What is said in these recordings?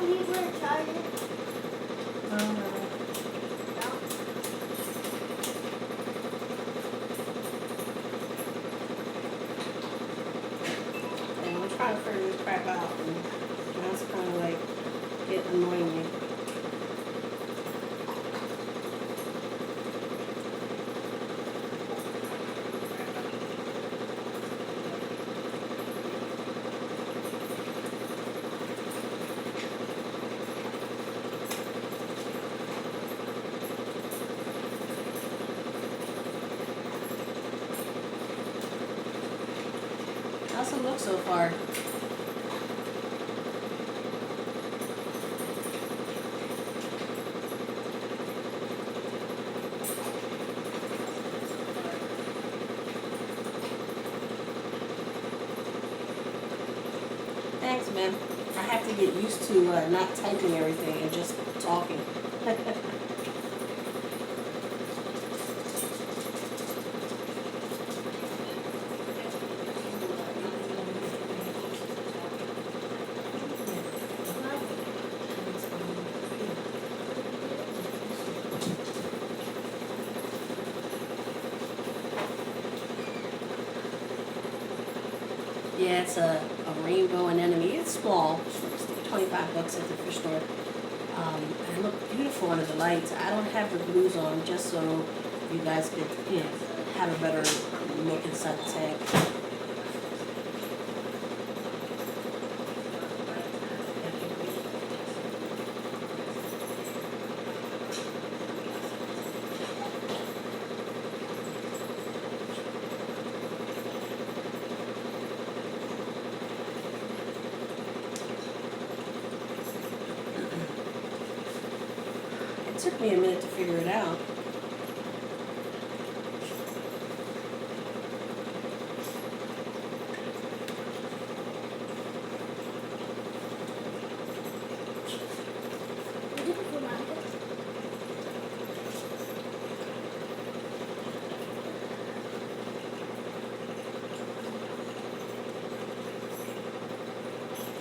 need to charge it. No. No. And I'm trying to figure this crap out, and that's kind of like it annoying me. How's it look so far? Thanks, man. I have to get used to not typing everything and just talking. Yeah, it's a rainbow anemone. It's small. It's like 25 bucks at the fish store. And it looked beautiful under the lights. I don't have the blues on just so you guys could, have a better look inside the tag. It took me a minute to figure it out.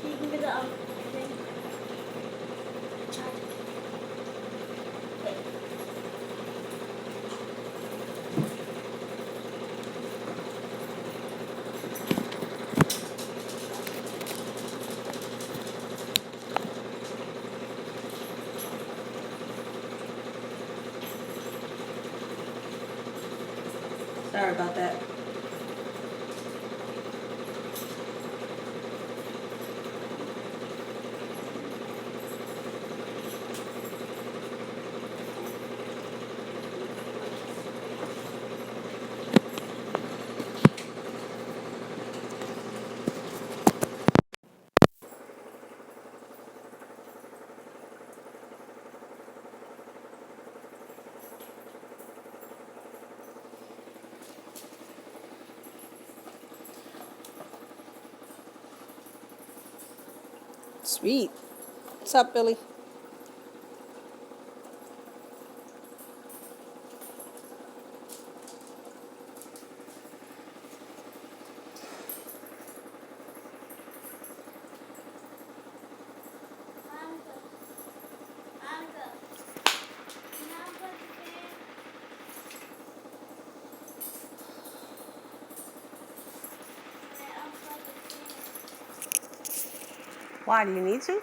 You can get the thing. Charge it. Wait. Sorry about that. Sweet. What's up, Billy? Why, do you need to?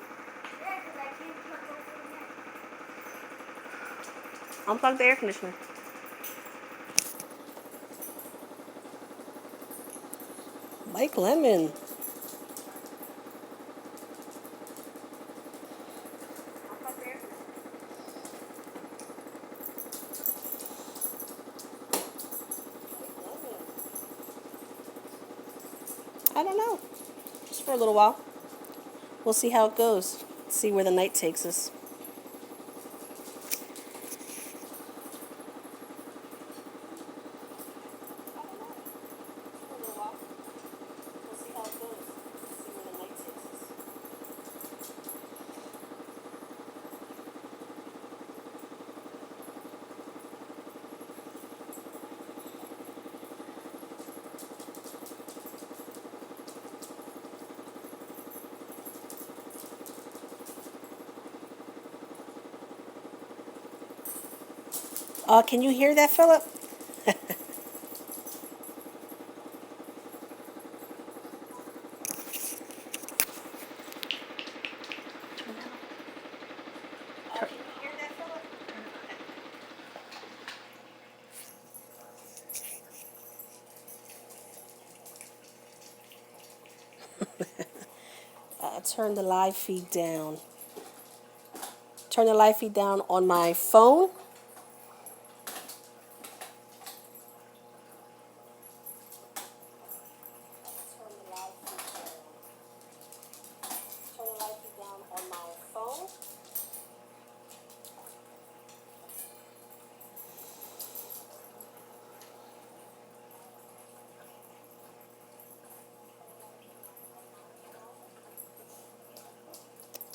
Unplug the air conditioner. Mike Lemon. I don't know. Just for a little while. We'll see how it goes. See where the night takes us. Can you hear that, Philip? Turn the live feed down. Turn the live feed down on my phone.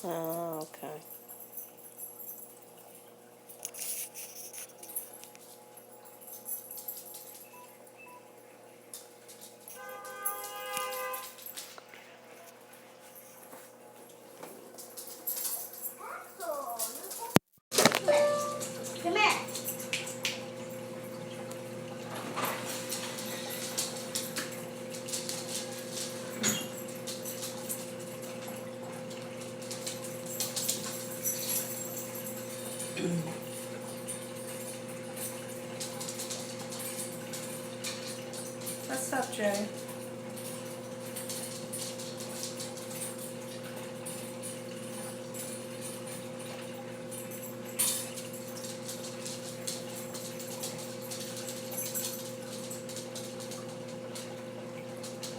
Oh, okay. Come here. What's up, Jay?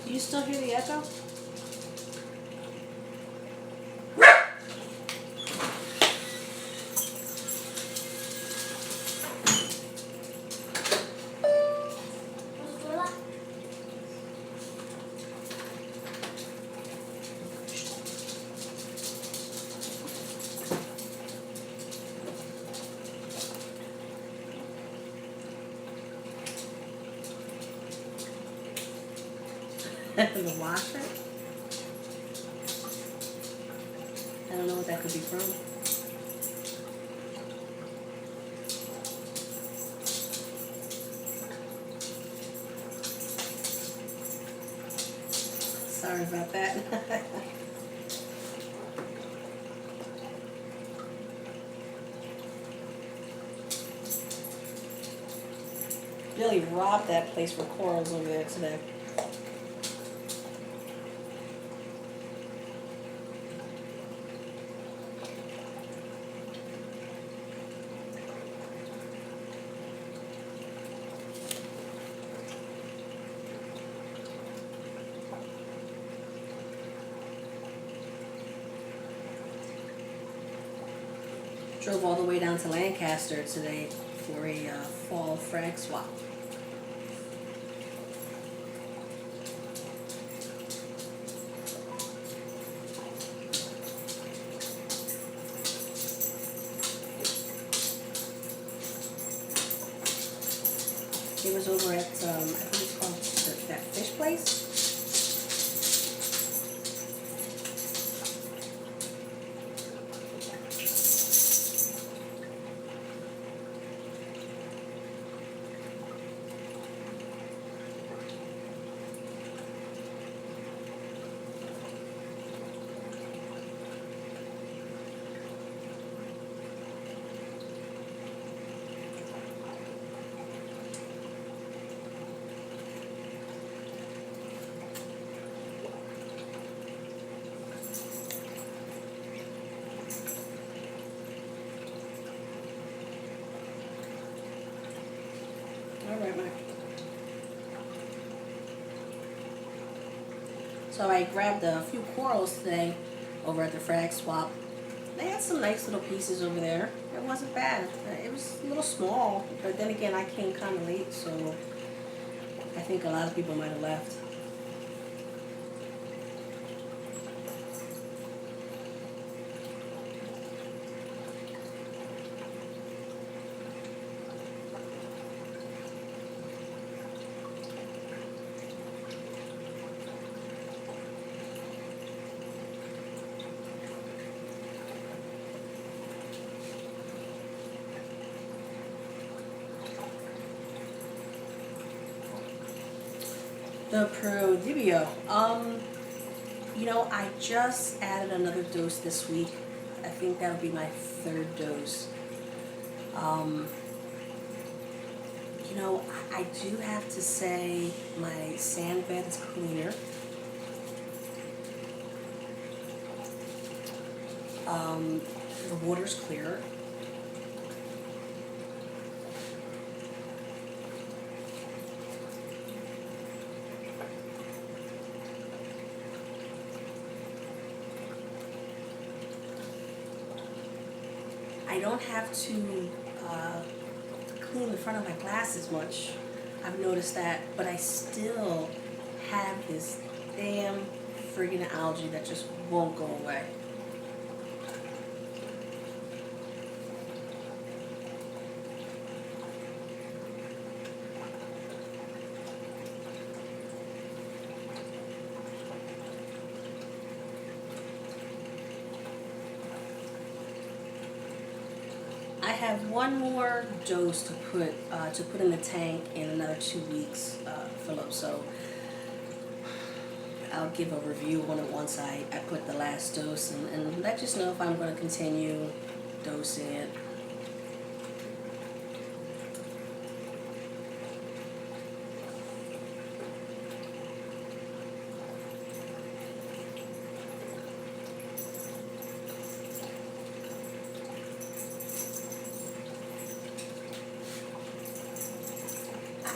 Do you still hear the echo? The washer? I don't know what that could be from. Sorry about that. Really robbed that place for corals over there today. Drove all the way down to Lancaster today for a fall frag swap. It was over at, I think it's called that fish place. All right, Mike. So I grabbed a few corals today over at the frag swap. They had some nice little pieces over there. It wasn't bad. It was a little small, but then again, I came kind of late, so I think a lot of people might have left. The Prodibio. You know, I just added another dose this week. I think that'll be my third dose. You know, I do have to say my sand bed is cleaner. The water's clearer. I don't have to clean the front of my glass as much. I've noticed that, but I still have this damn friggin' algae that just won't go away. I have one more dose to put in the tank in another 2 weeks, fill up. So I'll give a review on it once I put the last dose and let you know if I'm going to continue dosing it.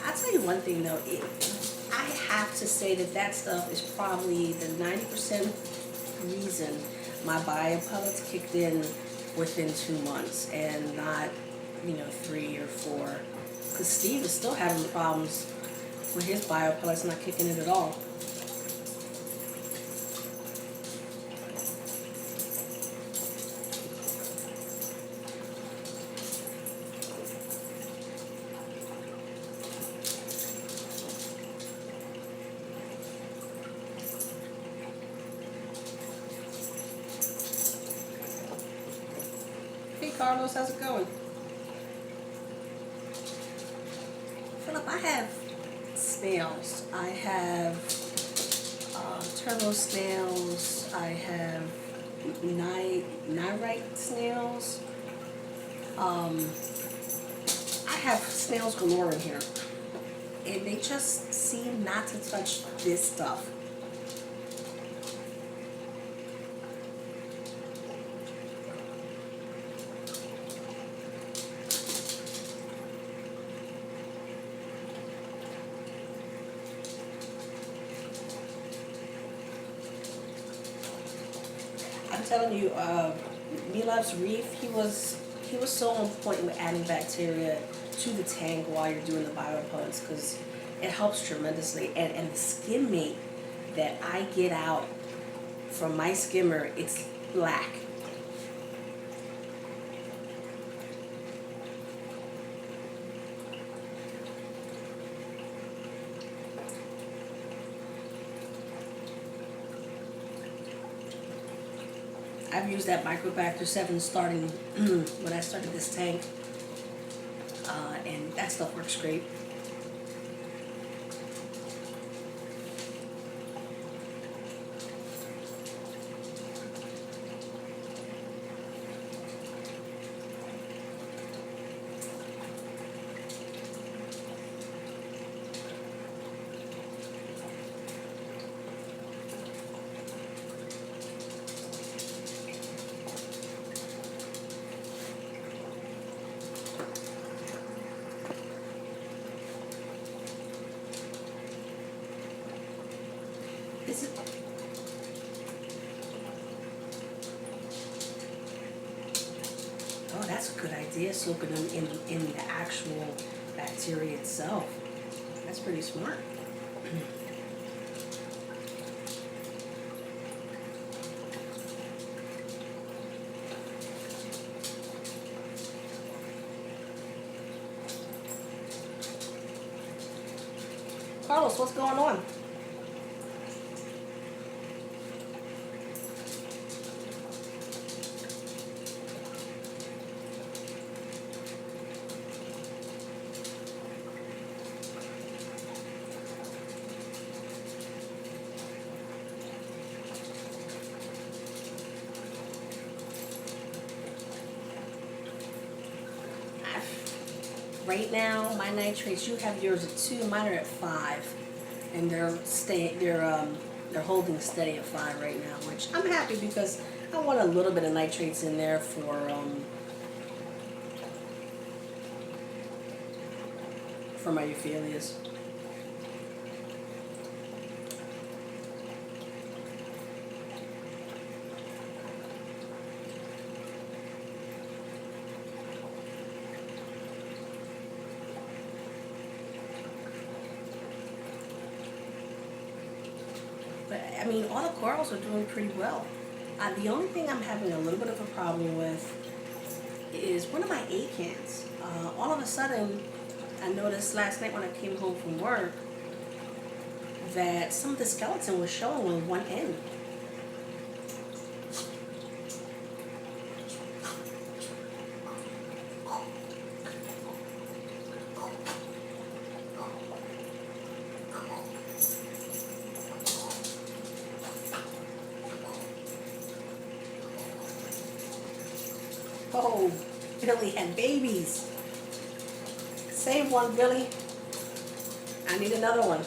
I'll tell you one thing though, I have to say that stuff is probably the 90% reason my bio pellets kicked in within 2 months and not, 3 or 4. Because Steve is still having problems with his bio pellets not kicking in at all. Hey Carlos, how's it going? Philip, I have snails. I have turbo snails. I have nyrite snails. I have snails galore in here. And they just seem not to touch this stuff. I'm telling you, Milov's Reef, he was so on point with adding bacteria to the tank while you're doing the biopellets because it helps tremendously. And the skim mate that I get out from my skimmer, it's black. I've used that Microbacter 7 starting when I started this tank, and that stuff works great. Is it? Oh, that's a good idea, soaking them in the actual bacteria itself. That's pretty smart. Carlos, what's going on? Right now, my nitrates, you have yours at 2, mine are at 5, and they're holding steady at 5 right now, which I'm happy because I want a little bit of nitrates in there for my euphyllias. But I mean, all the corals are doing pretty well. The only thing I'm having a little bit of a problem with is one of my acants. All of a sudden, I noticed last night when I came home from work that some of the skeleton was showing on one end. Oh, Billy had babies. Save one, Billy. I need another one.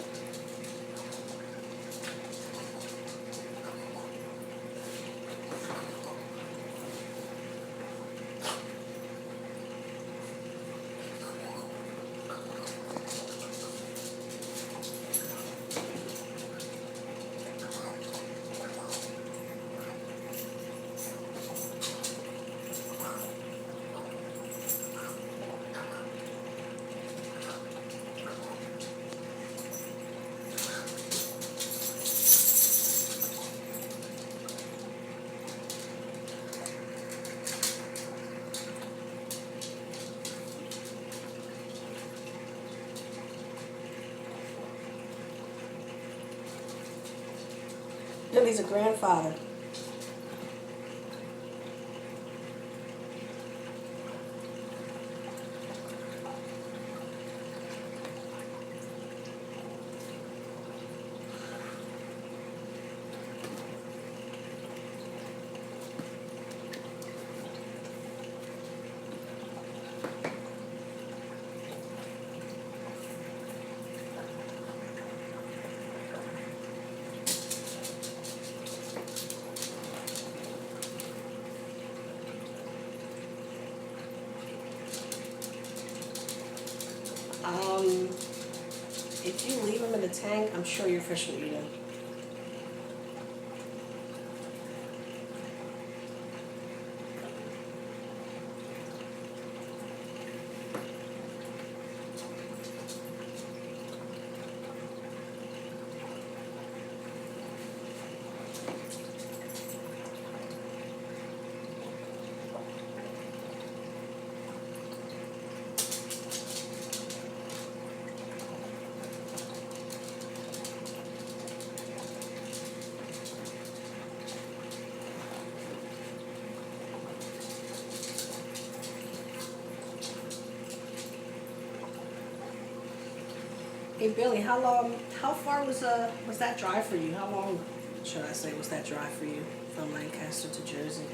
Billy's a grandfather. If you leave them in the tank, I'm sure your fish will eat them. Hey Billy, how far was that drive for you? How long, should I say, was that drive for you from Lancaster to Jersey?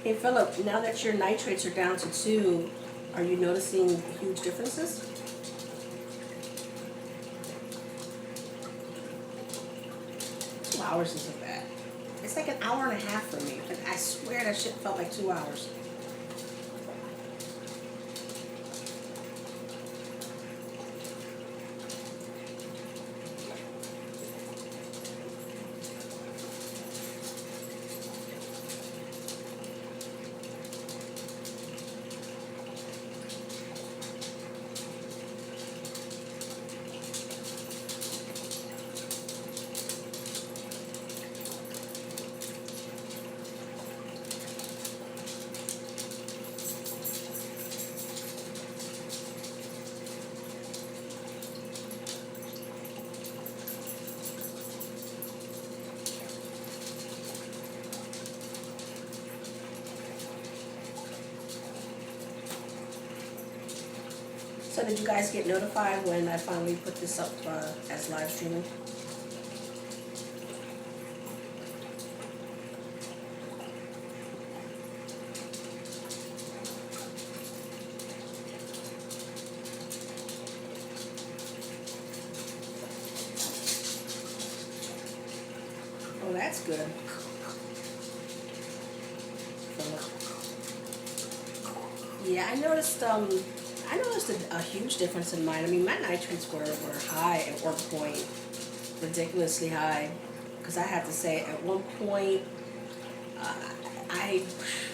Hey Philip, now that your nitrates are down to 2, are you noticing huge differences? Hours isn't bad. It's like an hour and a half for me. Like, I swear that shit felt like 2 hours. So did you guys get notified when I finally put this up as live streaming? Oh, that's good. Yeah, I noticed a huge difference in mine. I mean, my nitrates were high at one point, ridiculously high. Because I have to say, at one point, uh,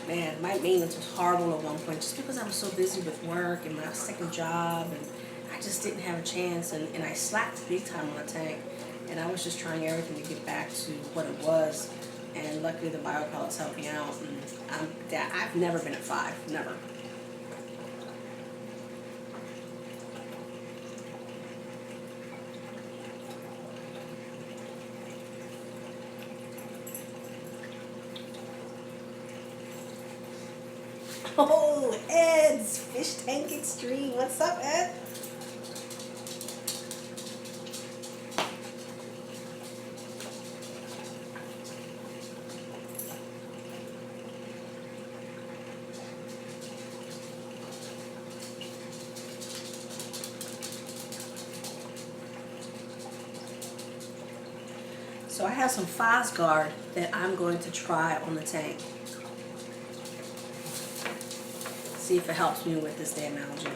man, my maintenance was horrible at one point just because I was so busy with work and my second job, and I just didn't have a chance, and I slacked big time on the tank, and I was just trying everything to get back to what it was, and luckily the biopellets helped me out, and I've never been at 5, never. Oh, Ed's Fish Tank Extreme. What's up, Ed? So I have some Fosguard that I'm going to try on the tank. See if it helps me with this damn algae.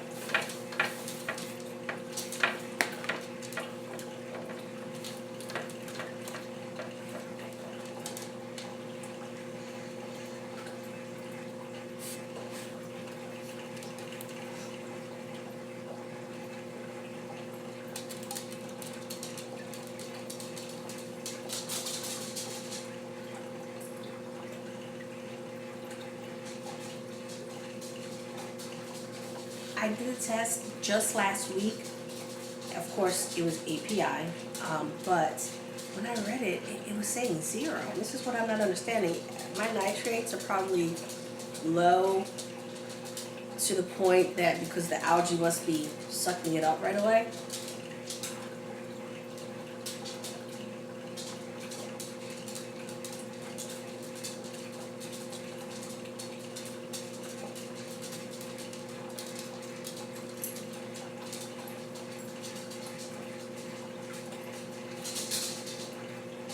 I did a test just last week. Of course, it was API, but when I read it, it was saying 0. This is what I'm not understanding. My nitrates are probably low to the point that because the algae must be sucking it up right away.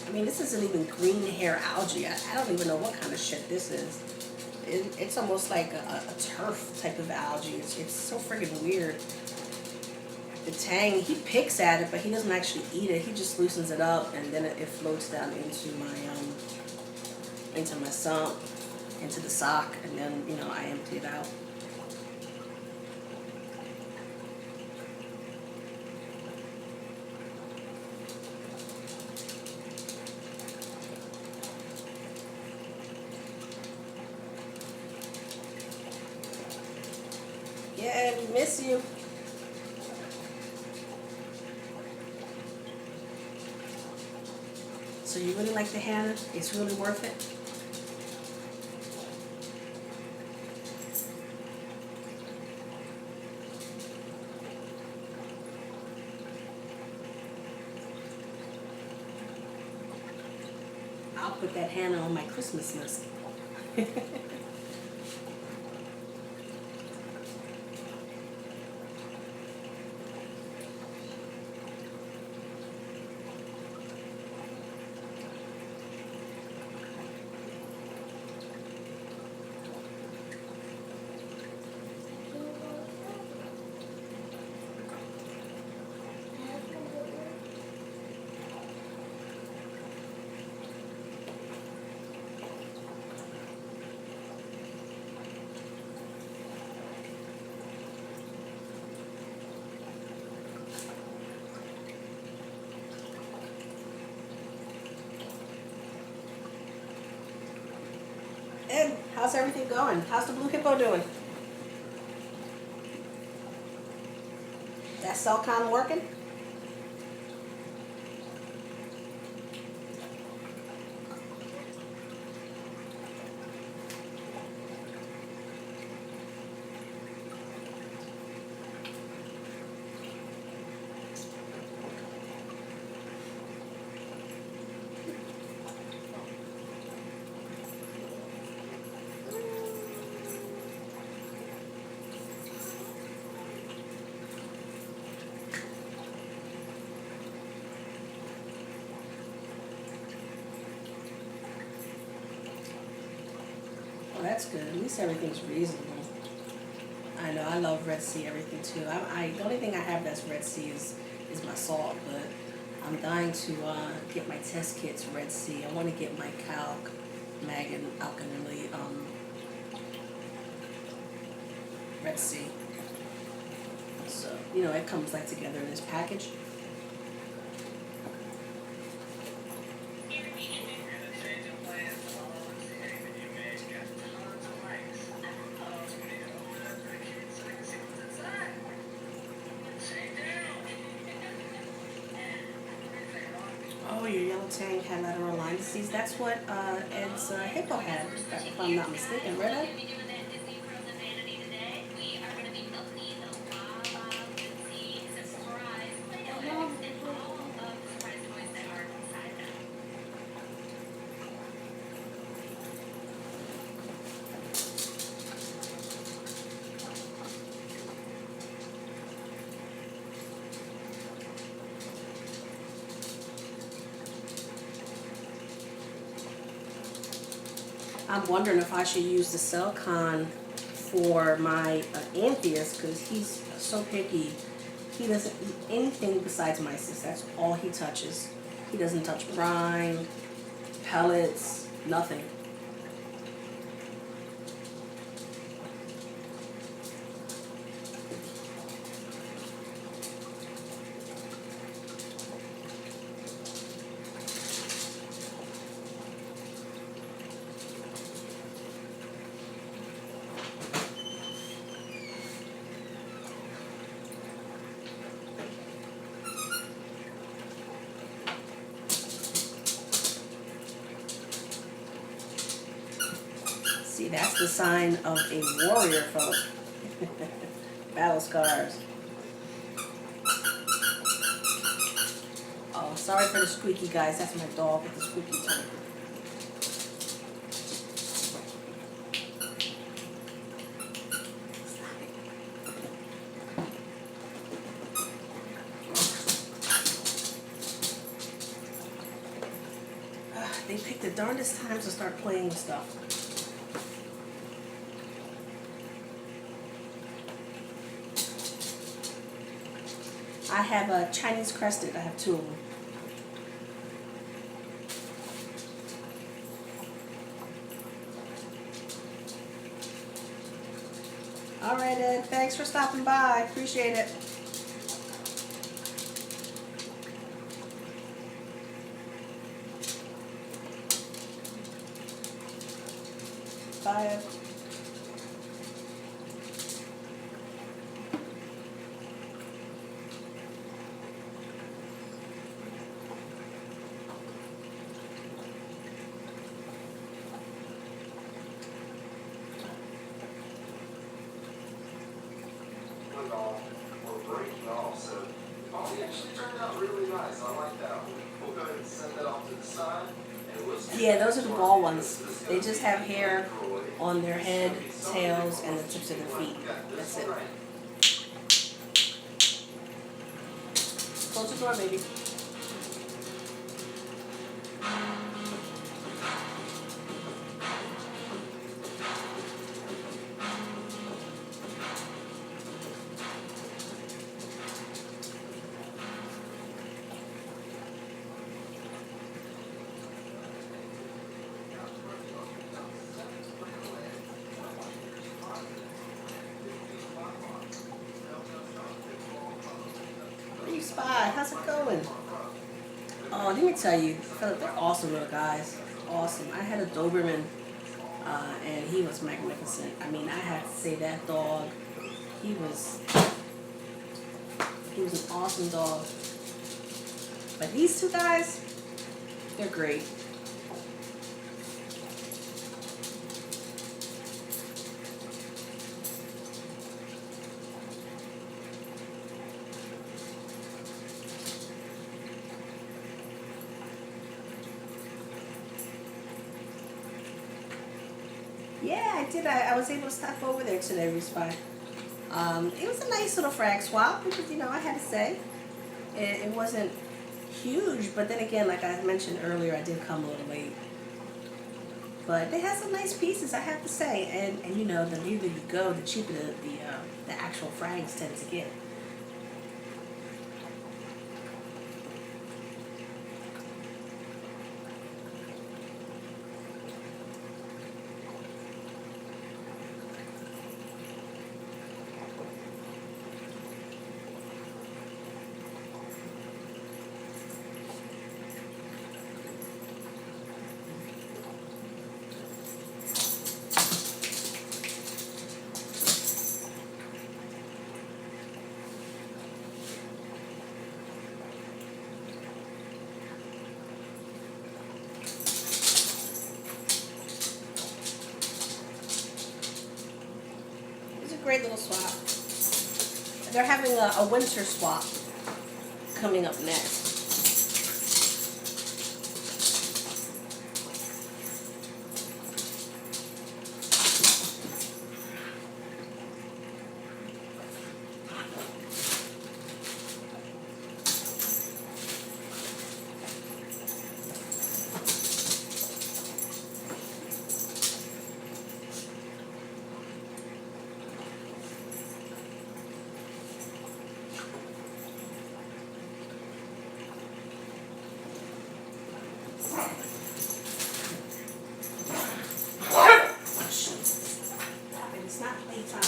I mean, this isn't even green hair algae. I don't even know what kind of shit this is. It's almost like a turf type of algae. It's so friggin' weird. The tang, he picks at it, but he doesn't actually eat it. He just loosens it up, and then it floats down into my sump, into the sock, and then I empty it out. Yeah, we miss you. So you really like the Hannah? It's really worth it? I'll put that Hannah on my Christmas list. Ed, how's everything going? How's the blue hippo doing? That cell con working? that's good. At least everything's reasonable. I know, I love Red Sea everything too. The only thing I have that's Red Sea is my salt, but I'm dying to get my test kits Red Sea. I want to get my calc, mag, and alkalinity Red Sea. So, you know, it comes like together in this package. Oh, your yellow tang had lateral line disease. That's what Ed's hippo had, if I'm not mistaken, right, Ed? I'm wondering if I should use the Cellcon for my Antheus, because he's so picky. He doesn't eat anything besides mysis. That's all he touches. He doesn't touch brine, pellets, nothing. See, that's the sign of a warrior, folks. Battle scars. Oh, sorry for the squeaky, guys. That's my dog with the squeaky tongue. They picked the darndest times to start playing with stuff. I have a Chinese crested. I have 2 of them. All right, Ed. Thanks for stopping by. Appreciate it. Bye, Ed. Or breaking off, so it actually turned out really nice. I like that one. We'll go ahead and send that off to the side. Yeah, those are the ball ones. They just have hair on their head, tails, and the tips of their feet. That's it. Close the door, baby. Spy, how's it going? Oh, let me tell you, Philip, they're awesome little guys. Awesome. I had a Doberman, and he was magnificent. I mean, I have to say that dog, he was an awesome dog. But these 2 guys, they're great. Yeah, I did. I was able to stop over there today, Respy. It was a nice little frag swap, because, you know, I had to say, it wasn't huge, but then again, like I mentioned earlier, I did come a little late. But they have some nice pieces, I have to say. And you know, the nearer you go, the cheaper the actual frags tend to get. It's a great little swap. They're having a winter swap coming up next. It's not playtime.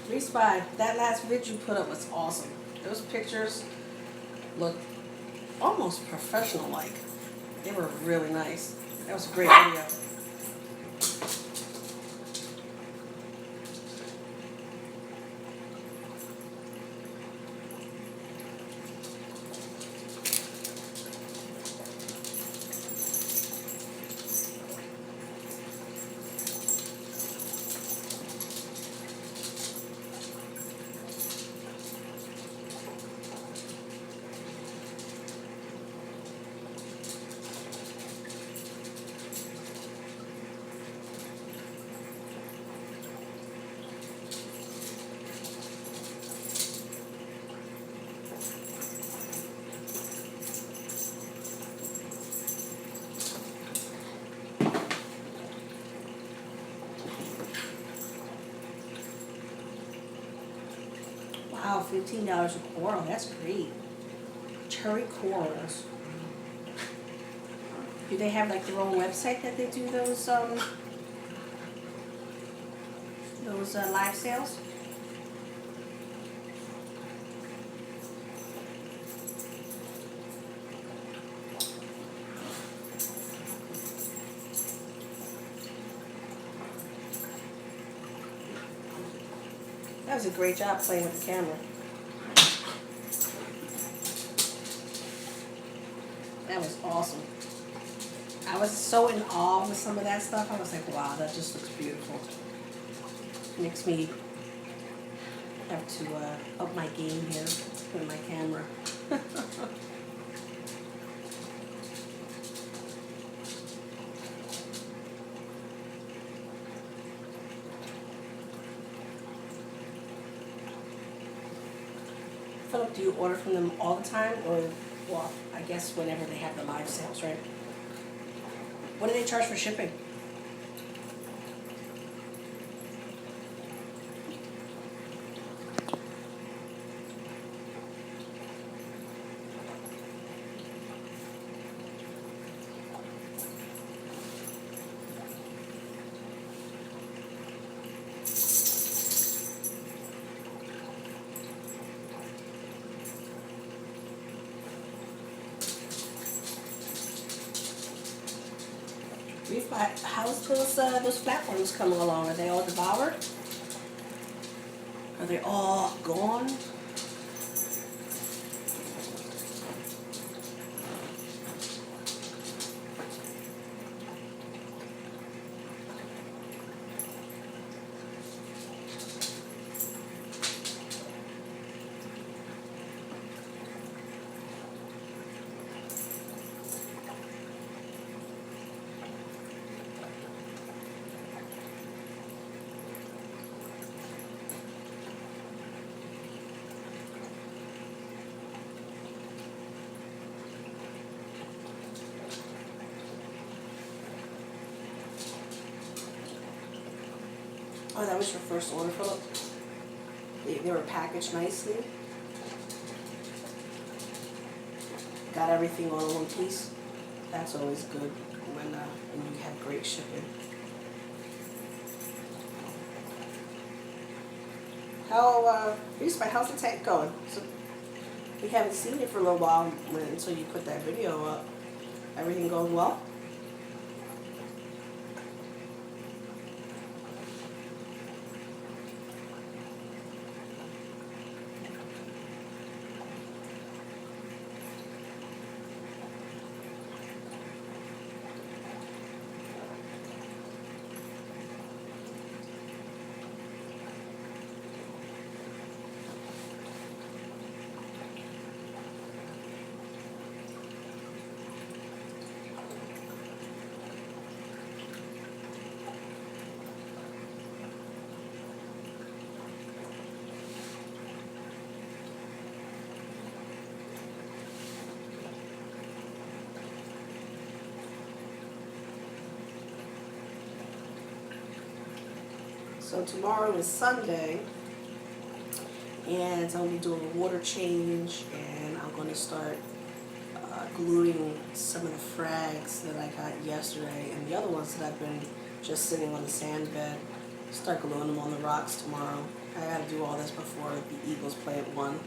Respy, that last vid you put up was awesome. Those pictures look almost professional-like. They were really nice. That was a great video. Wow, $15 a coral. That's great. Cherry corals. Do they have like their own website that they do those live sales? That was a great job playing with the camera. That was awesome. I was so in awe with some of that stuff. I was like, wow, that just looks beautiful. Makes me have to up my game here with my camera. Philip, do you order from them all the time, or, well, I guess whenever they have the live sales, right? What do they charge for shipping? How's those platforms coming along? Are they all devoured? Are they all gone? Oh, that was your first order, Philip? They were packaged nicely. Got everything all in one piece. That's always good when you have great shipping. How's the tank going? So we haven't seen it for a little while until you put that video up. Everything going well? So tomorrow is Sunday, and I'm going to be doing a water change, and I'm going to start gluing some of the frags that I got yesterday, and the other ones that I've been just sitting on the sand bed. Start gluing them on the rocks tomorrow. I got to do all this before the Eagles play at 1.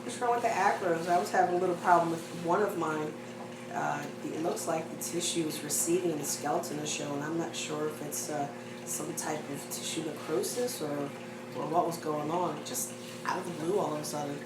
What's wrong with the acros? I was having a little problem with one of mine. It looks like the tissue is receding and the skeleton is showing. I'm not sure if it's some type of tissue necrosis or what was going on. Just out of the blue all of a sudden.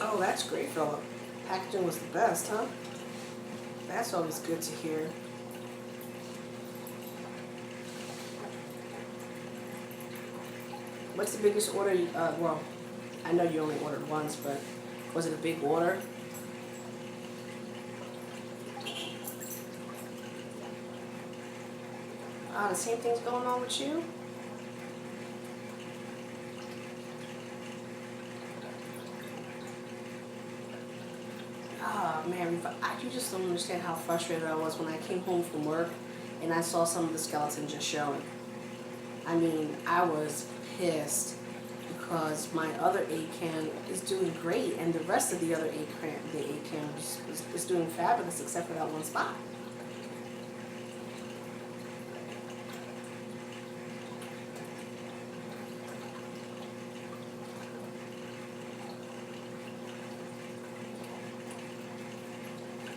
Oh, that's great, Philip. Packaging was the best, huh? That's always good to hear. What's the biggest order? Well, I know you only ordered once, but was it a big order? The same thing's going on with you? Oh man, you just don't understand how frustrated I was when I came home from work and I saw some of the skeleton just showing. I mean, I was pissed because my other A-can is doing great and the rest of the other A-can is doing fabulous except for that one spot.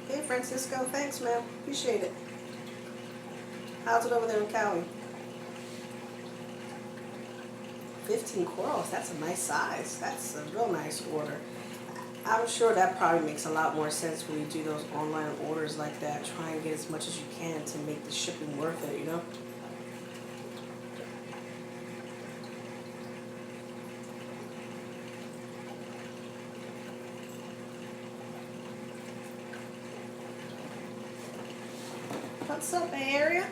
Hey Francisco, thanks man, appreciate it. How's it over there in Cali? 15 corals, that's a nice size. That's a real nice order. I'm sure that probably makes a lot more sense when you do those online orders like that. Try and get as much as you can to make the shipping worth it, you know? What's up, Bay Area?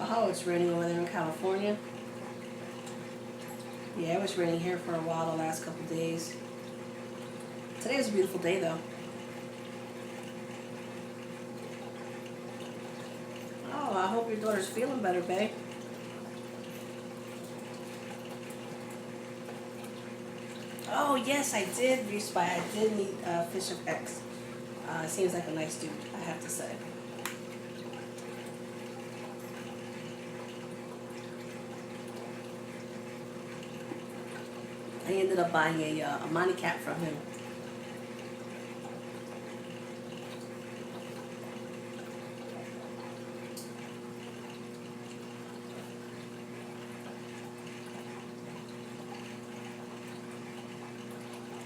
Oh, it's raining over there in California. Yeah, it was raining here for a while the last couple of days. Today was a beautiful day though. Oh, I hope your daughter's feeling better, babe. Oh yes, I did respy. I did meet Fish of X. Seems like a nice dude, I have to say. I ended up buying a money cap from him.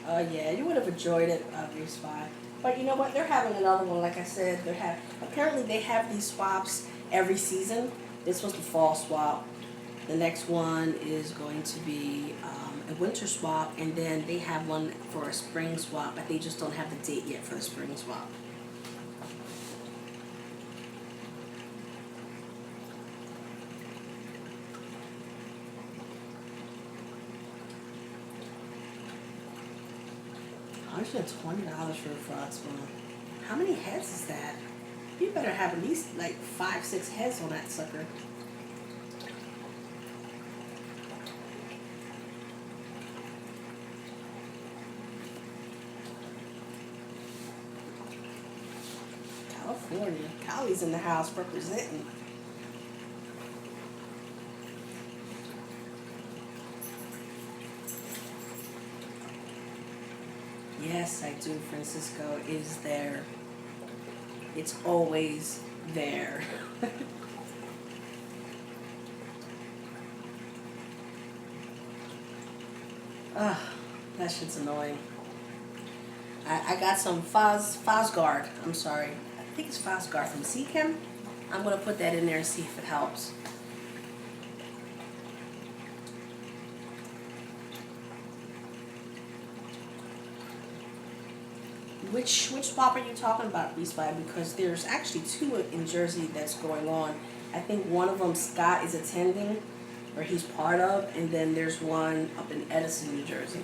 Yeah, you would have enjoyed it, Respy. But you know what? They're having another one. Like I said, apparently they have these swaps every season. This was the fall swap. The next one is going to be a winter swap, and then they have one for a spring swap, but they just don't have the date yet for the spring swap. $120 for a frog spawn. How many heads is that? You better have at least like 5, 6 heads on that sucker. California. Cali's in the house representing. Yes, I do. Francisco is there. It's always there. Ugh, that shit's annoying. I got some Fosgard. I'm sorry. I think it's Fosgard from Seachem. I'm going to put that in there and see if it helps. Which swap are you talking about, Respy? Because there's actually 2 in Jersey that's going on. I think one of them Scott is attending, or he's part of, and then there's one up in Edison, New Jersey.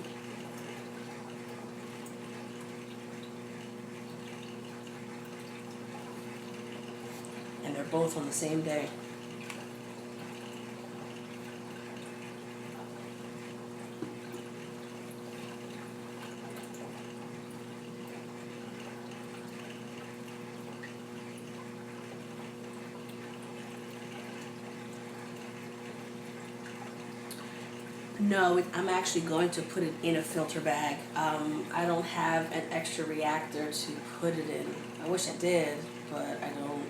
And they're both on the same day. No, I'm actually going to put it in a filter bag. I don't have an extra reactor to put it in. I wish I did, but I don't.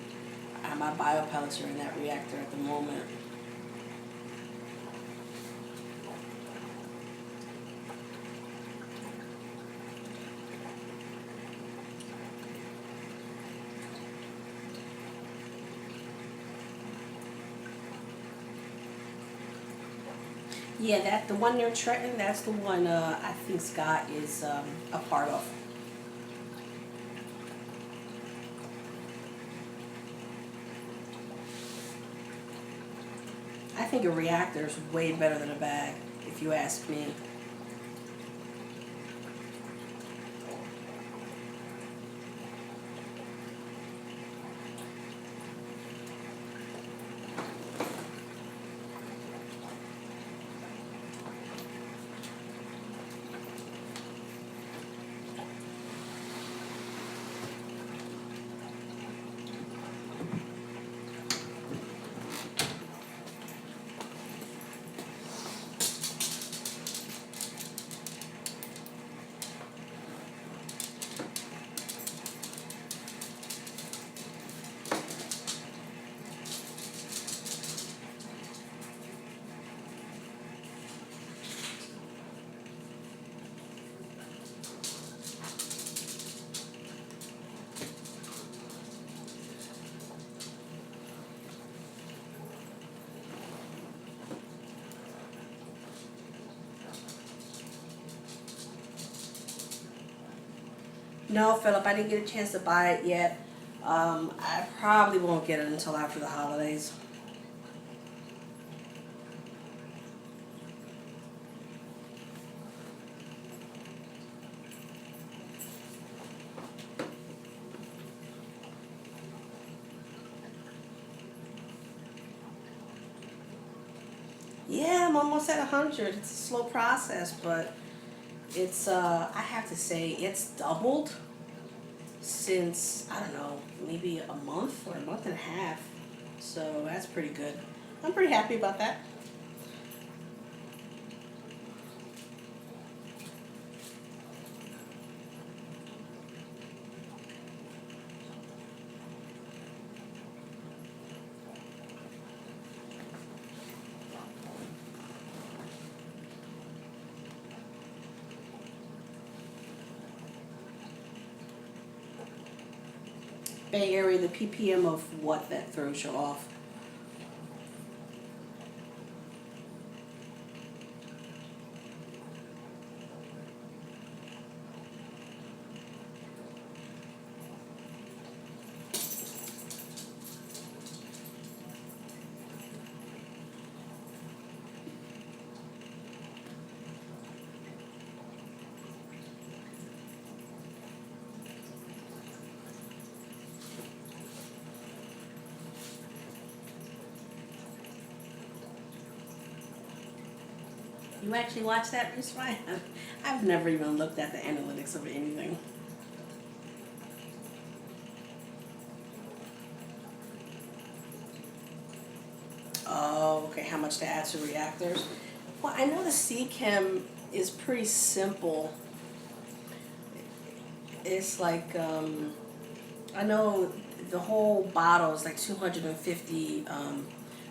My biopellets are in that reactor at the moment. Yeah, the one near Trenton, that's the one I think Scott is a part of. I think a reactor is way better than a bag, if you ask me. No, Philip, I didn't get a chance to buy it yet. I probably won't get it until after the holidays. Yeah, I'm almost at 100. It's a slow process, but it's, I have to say, it's doubled since, I don't know, maybe a month or a month and a half. So that's pretty good. I'm pretty happy about that. Bay Area, the ppm of what that throws you off. You actually watch that, Miss Ryan? I've never even looked at the analytics of anything. Oh, okay, how much to add to reactors? Well, I know the C-Chem is pretty simple. It's like, I know the whole bottle is like 250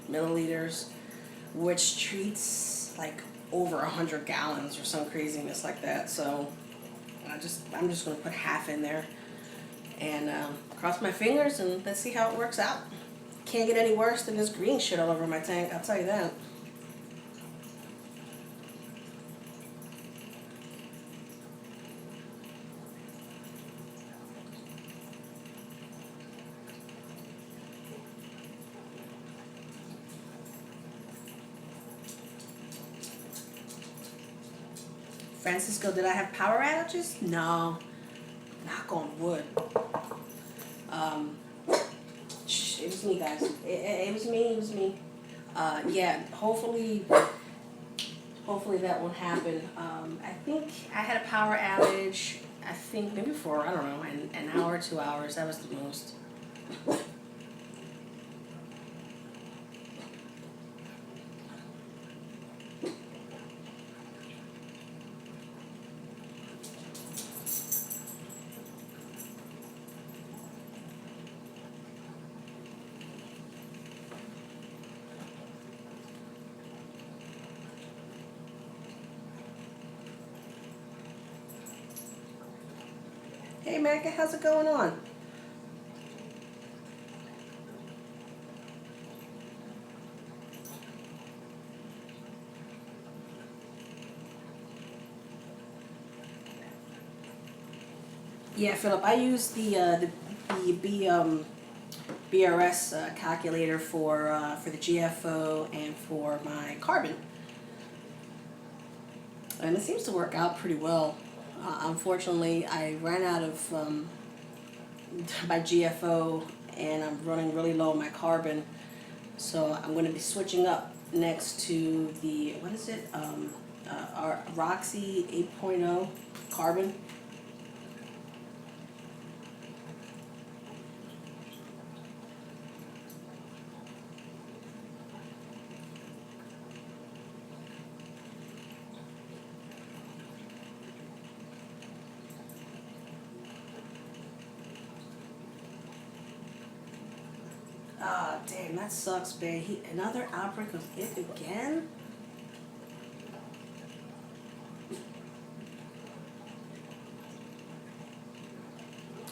milliliters, which treats like over 100 gallons or some craziness like that. So I'm just gonna put half in there and cross my fingers and let's see how it works out. Can't get any worse than this green shit all over my tank, I'll tell you that. Francisco, did I have power outages? No. Knock on wood. It was me, guys. It was me. It was me. Yeah. Hopefully that won't happen. I think I had a power outage. I think maybe for, I don't know, an hour, 2 hours. That was the most. Hey, Macca, how's it going on? Yeah, Philip, I use the BRS calculator for the GFO and for my carbon, and it seems to work out pretty well. Unfortunately, I ran out of my GFO, and I'm running really low on my carbon, so I'm going to be switching up next to the, what is it, our Roxy 8.0 carbon. Ah, damn, that sucks, babe. Another outbreak of it again?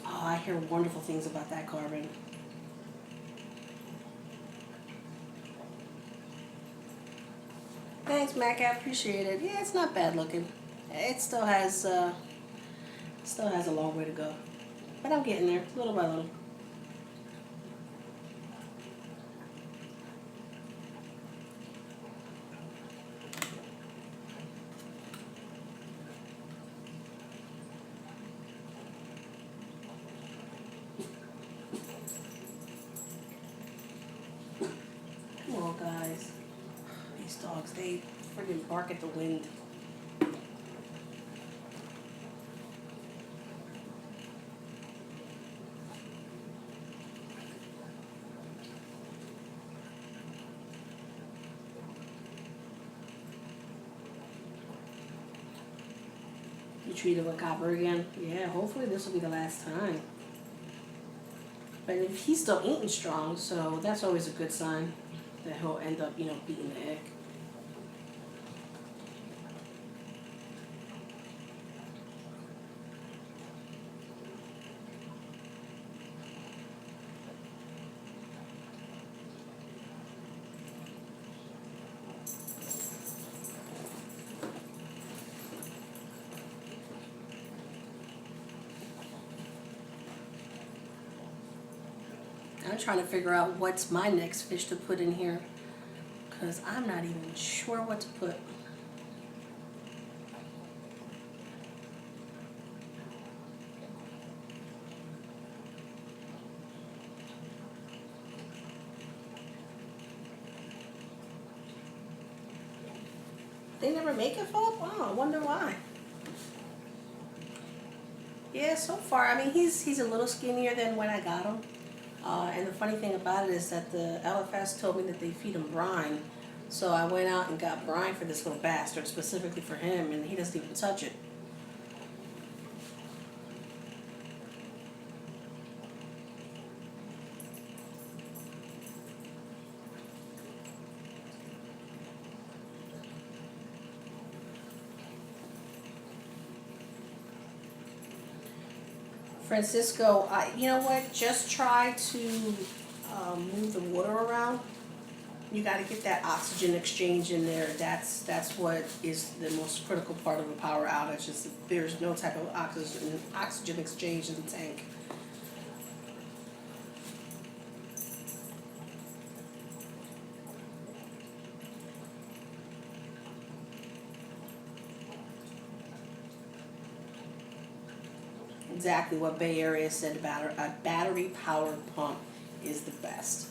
Oh, I hear wonderful things about that carbon. Thanks, Mac. I appreciate it. Yeah, it's not bad looking. It still has a long way to go, but I'm getting there, little by little. Come on, guys. These dogs, they friggin' bark at the wind. You treated with copper again? Yeah, hopefully this will be the last time. But if he's still eating strong, so that's always a good sign that he'll end up, beating the egg. I'm trying to figure out what's my next fish to put in here, because I'm not even sure what to put. They never make it, Philip? Wow, I wonder why. Yeah, so far, I mean, he's a little skinnier than when I got him. And the funny thing about it is that the LFS told me that they feed him brine. So I went out and got brine for this little bastard, specifically for him, and he doesn't even touch it. Francisco, you know what? Just try to move the water around. You got to get that oxygen exchange in there. That's what is the most critical part of a power outage. Is if there's no type of oxygen exchange in the tank. Exactly what Bay Area said about a battery powered pump is the best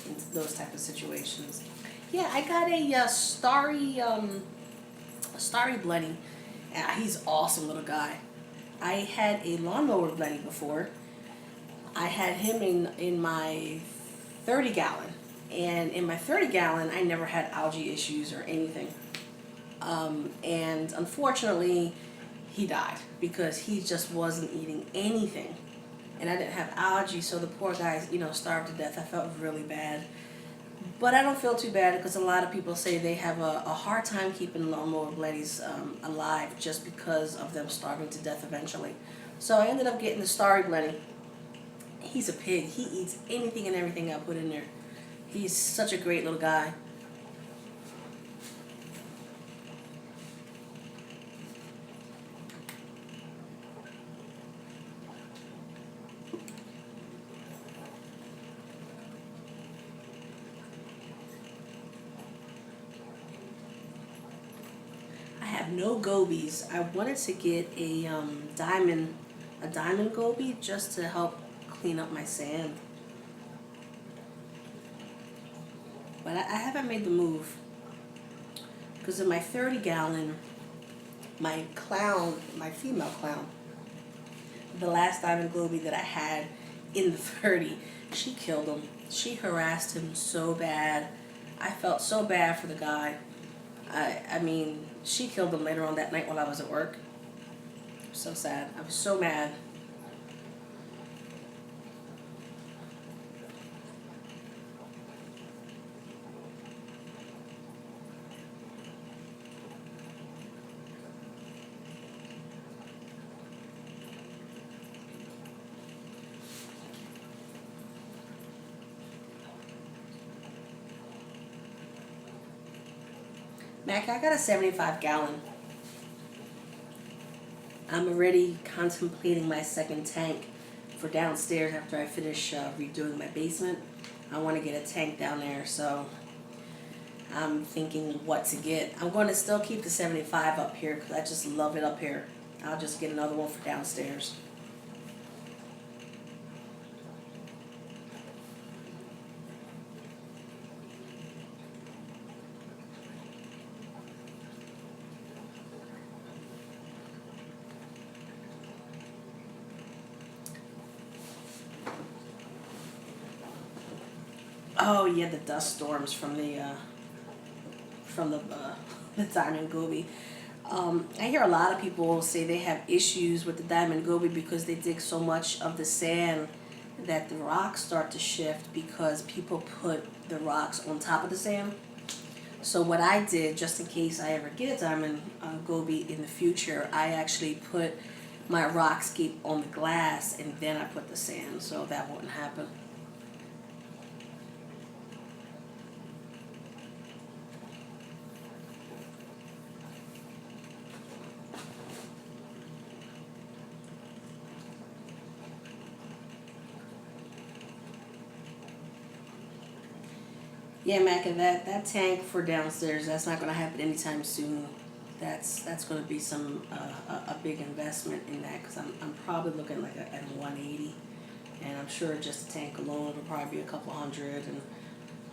in those type of situations. Yeah, I got a starry Blenny. He's awesome little guy. I had a lawnmower Blenny before. I had him in my 30 gallon, and in my 30 gallon I never had algae issues or anything. And unfortunately, he died because he just wasn't eating anything. And I didn't have algae, so the poor guy, starved to death. I felt really bad. But I don't feel too bad because a lot of people say they have a hard time keeping lawnmower blennies alive just because of them starving to death eventually. So I ended up getting the starry blenny. He's a pig. He eats anything and everything I put in there. He's such a great little guy. No gobies. I wanted to get a diamond goby just to help clean up my sand, but I haven't made the move because in my 30 gallon, my female clown, the last diamond goby that I had in the 30, she killed him. She harassed him so bad. I felt so bad for the guy. I mean, she killed him later on that night while I was at work. So sad. I was so mad. Mac, I got a 75 gallon. I'm already contemplating my second tank for downstairs after I finish redoing my basement. I want to get a tank down there, so I'm thinking what to get. I'm going to still keep the 75 up here because I just love it up here. I'll just get another one for downstairs. Oh yeah, the dust storms from the diamond goby. I hear a lot of people say they have issues with the diamond goby because they dig so much of the sand that the rocks start to shift because people put the rocks on top of the sand. So what I did, just in case I ever get a diamond goby in the future, I actually put my rockscape on the glass and then I put the sand, so that wouldn't happen. Yeah, Mac, and that tank for downstairs, that's not going to happen anytime soon. That's going to be a big investment in that because I'm probably looking like at 180, and I'm sure just the tank alone will probably be a couple hundred, and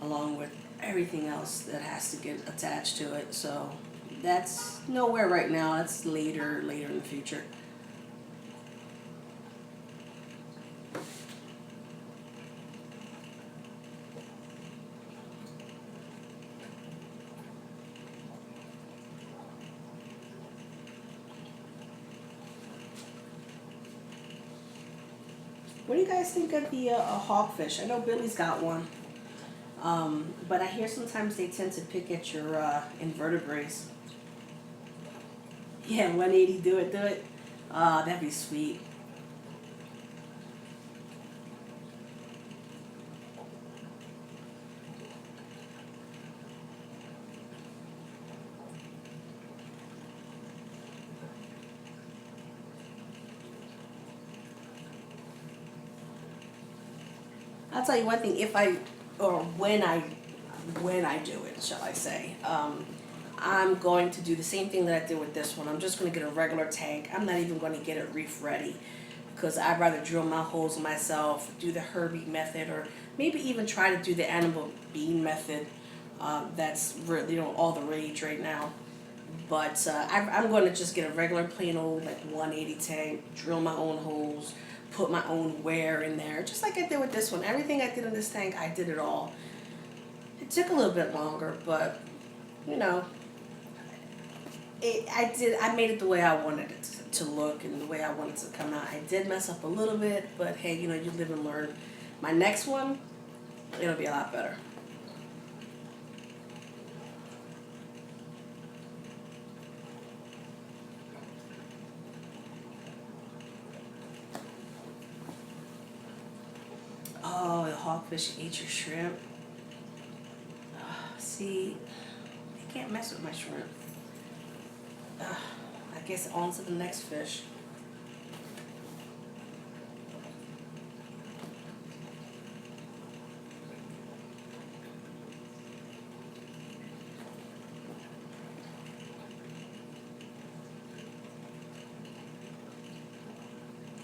along with everything else that has to get attached to it. So that's nowhere right now. That's later in the future. What do you guys think of the hawkfish? I know Billy's got one, but I hear sometimes they tend to pick at your invertebrates. Yeah, 180, do it, do it. That'd be sweet. I'll tell you one thing, if I, or when I do it, shall I say, I'm going to do the same thing that I did with this one. I'm just going to get a regular tank. I'm not even going to get it reef ready because I'd rather drill my holes myself, do the Herbie method, or maybe even try to do the animal bean method. That's really, all the rage right now. But I'm going to just get a regular plain old like 180 tank, drill my own holes, put my own wear in there, just like I did with this one. Everything I did in this tank, I did it all. It took a little bit longer, but you know, I made it the way I wanted it to look and the way I wanted it to come out. I did mess up a little bit, but hey, you live and learn. My next one, it'll be a lot better. Oh, the hawkfish ate your shrimp. See, they can't mess with my shrimp. I guess on to the next fish.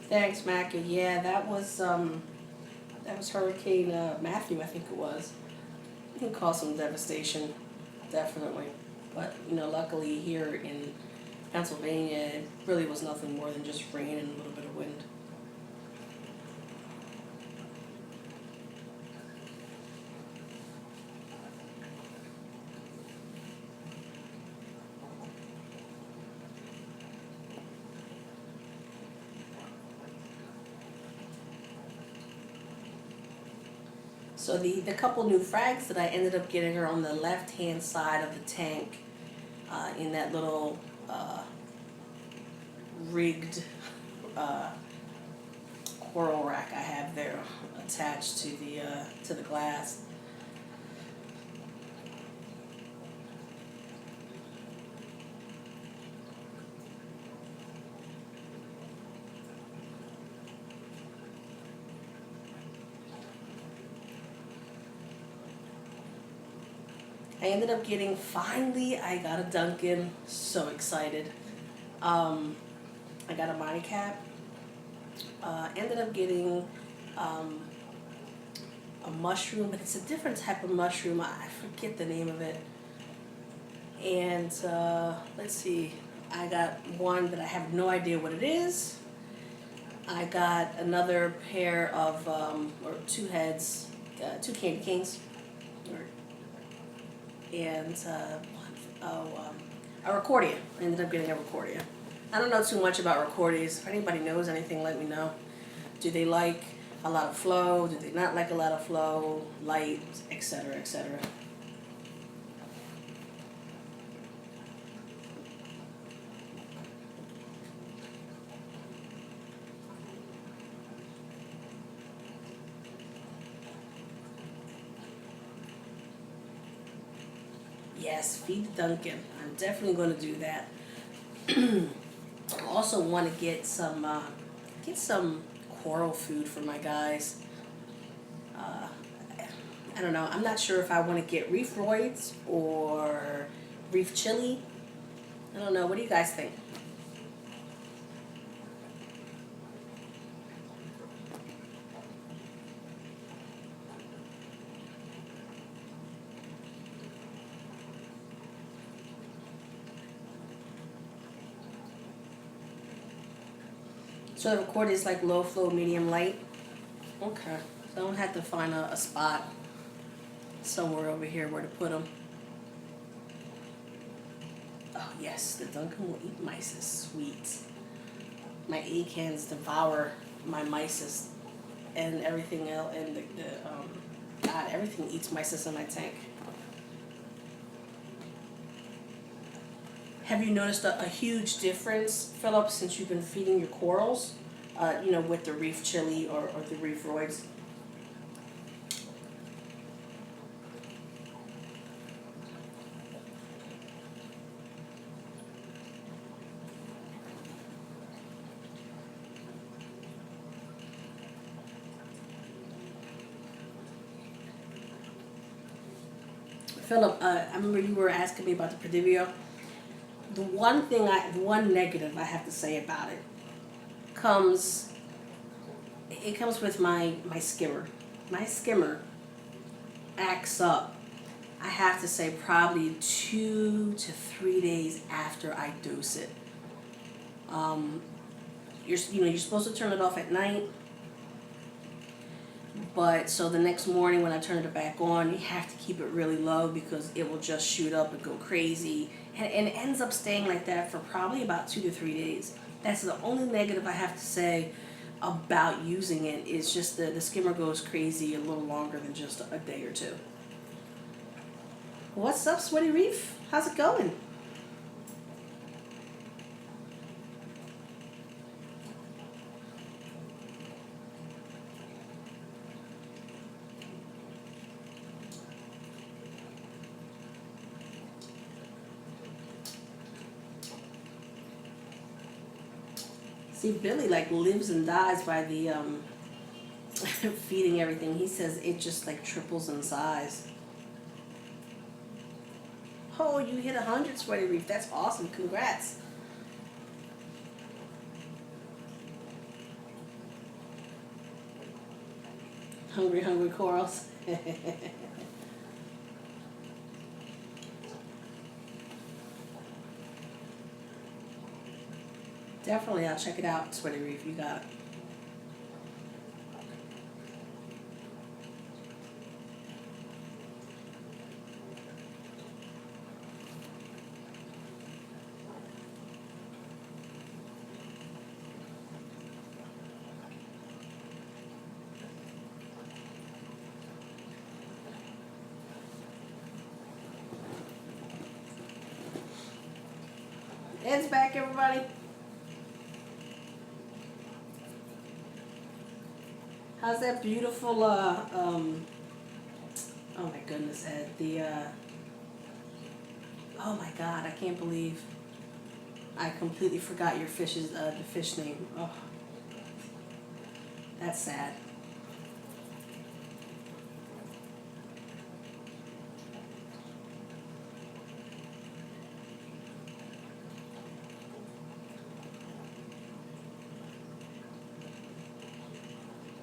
Thanks, Mackie. Yeah, that was Hurricane Matthew, I think it was. It can cause some devastation, definitely. But luckily here in Pennsylvania, it really was nothing more than just rain and a little bit of wind. So the couple new frags that I ended up getting are on the left-hand side of the tank, in that little rigged coral rack I have there attached to the glass. I ended up getting, finally, I got a Dunkin', so excited. I got a Monty Cap. Ended up getting a mushroom, but it's a different type of mushroom. I forget the name of it. And let's see, I got one that I have no idea what it is. I got another pair of, or two heads, two candy canes. And a Recordia. I ended up getting a Recordia. I don't know too much about Recordias. If anybody knows anything, let me know. Do they like a lot of flow? Do they not like a lot of flow? Light, etc., etc. Yes, feed the Dunkin'. I'm definitely going to do that. I also want to get some coral food for my guys. I don't know. I'm not sure if I want to get reef roids or reef chili. I don't know. What do you guys think? So the record is like low flow, medium light. Okay. So I don't have to find a spot somewhere over here where to put them. Oh yes, the Duncan will eat mice is sweet. My acans devour my mices and everything else, and God, everything eats mices in my tank. Have you noticed a huge difference, Philip, since you've been feeding your corals? With the reef chili or the reef roids? Philip, I remember you were asking me about the Predivio. The one negative I have to say about it comes with my skimmer. My skimmer acts up. I have to say probably 2 to 3 days after I dose it. You're supposed to turn it off at night, but so the next morning when I turn it back on, you have to keep it really low because it will just shoot up and go crazy, and it ends up staying like that for probably about 2 to 3 days. That's the only negative I have to say about using it. Is just the skimmer goes crazy a little longer than just a day or two. What's up, Sweaty Reef? How's it going? See, Billy like lives and dies by the feeding everything. He says it just like triples in size. Oh, you hit 100, Sweaty Reef. That's awesome. Congrats. Hungry corals. Definitely, I'll check it out, Sweaty Reef. You got it. Ed's back, everybody. How's that beautiful, oh my goodness, Ed, oh my God, I can't believe I completely forgot your fish's, the fish name. Oh, that's sad.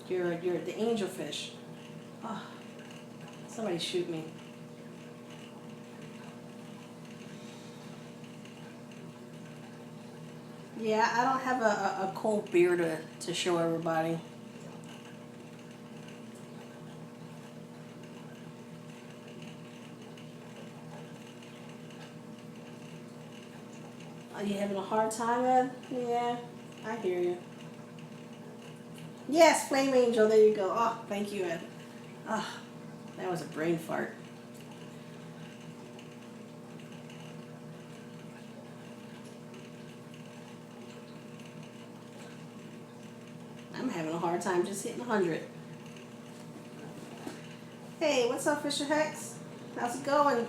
You're the angelfish. Oh, somebody shoot me. Yeah, I don't have a cold beer to show everybody. Are you having a hard time, Ed? Yeah, I hear you. Yes, Flame Angel, there you go. Oh, thank you, Ed. Oh, that was a brain fart. I'm having a hard time just hitting 100. Hey, what's up, Fisher Hex? How's it going?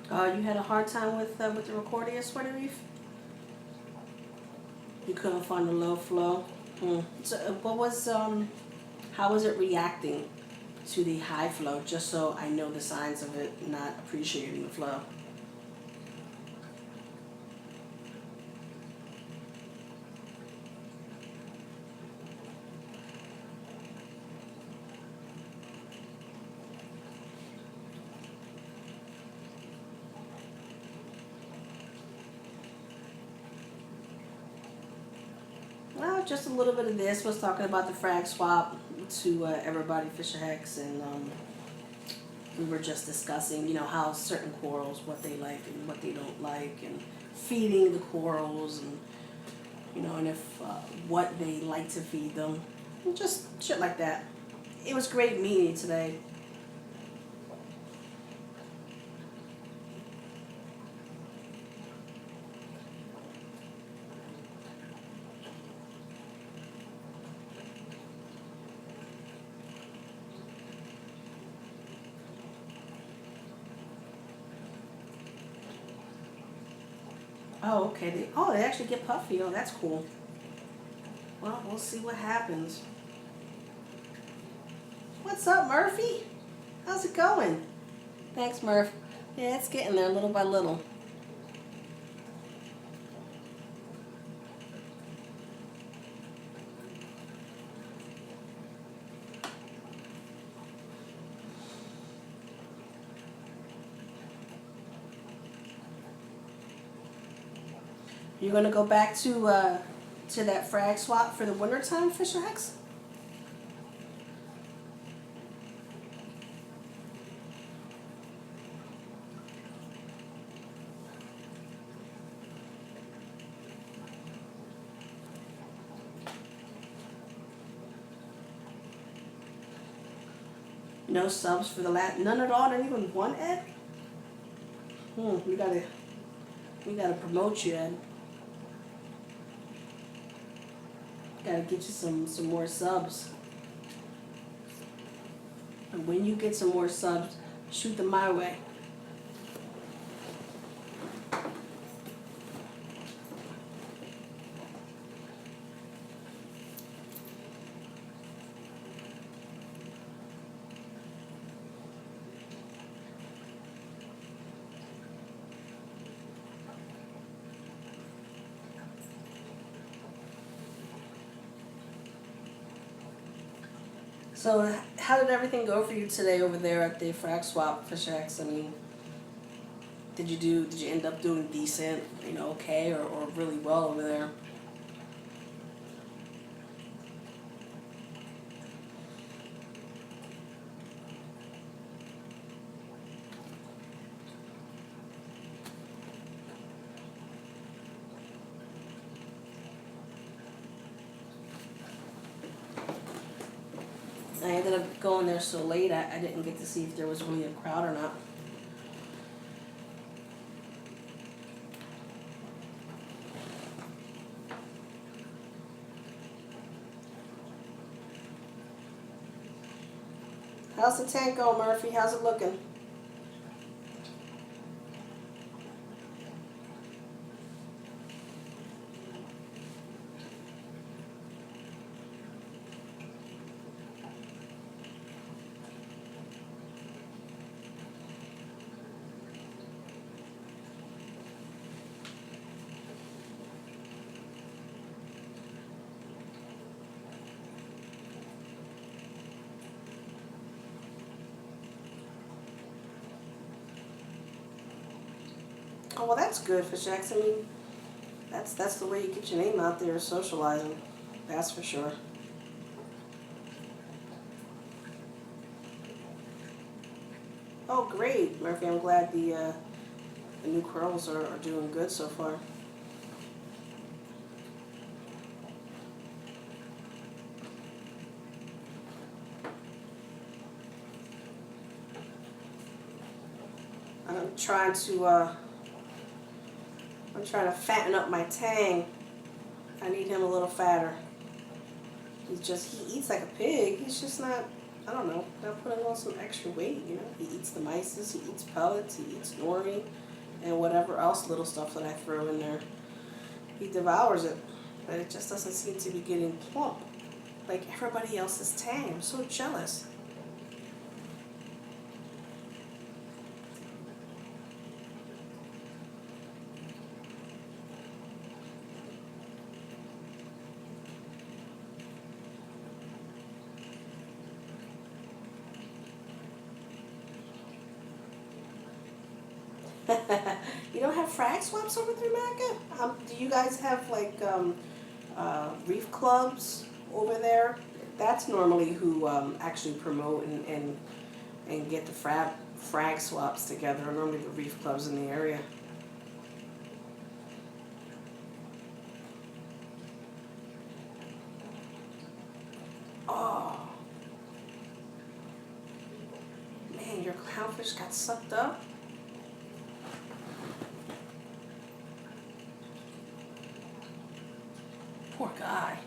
You had a hard time with the Recordia Sweaty Reef? You couldn't find the low flow? So how was it reacting to the high flow, just so I know the signs of it not appreciating the flow? Well, just a little bit of this was talking about the frag swap to everybody Fisher Hex, and we were just discussing, how certain corals, what they like and what they don't like, and feeding the corals, and and if what they like to feed them, and just shit like that. It was great meeting you today. Oh, okay. They actually get puffy. Oh, that's cool. Well, we'll see what happens. What's up, Murphy? How's it going? Thanks, Murph. Yeah, it's getting there little by little. You're gonna go back to that frag swap for the wintertime, Fisher Hex? No subs for the last, none at all, not even one, Ed? We gotta promote you, Ed. Gotta get you some more subs. And when you get some more subs, shoot them my way. So, how did everything go for you today over there at the frag swap, Fisher X? I mean, did you end up doing decent, okay, or really well over there? I ended up going there so late, I didn't get to see if there was really a crowd or not. How's the tank going, Murphy? How's it looking? Oh, well, that's good, Fish X. I mean, that's the way you get your name out there, socializing. That's for sure. Oh, great, Murphy. I'm glad the new curls are doing good so far. I'm trying to fatten up my Tang. I need him a little fatter. He eats like a pig. He's just not I don't know, gotta put him on some extra weight, you know. He eats the mices, he eats pellets, he eats nori, and whatever else little stuff that I throw in there. He devours it, but it just doesn't seem to be getting plump like everybody else's tang. I'm so jealous. You don't have frag swaps over there, Macca? Do you guys have like reef clubs over there? That's normally who actually promote and get the frag swaps together. Normally the reef clubs in the area. Oh, man, your clownfish got sucked up? Poor guy.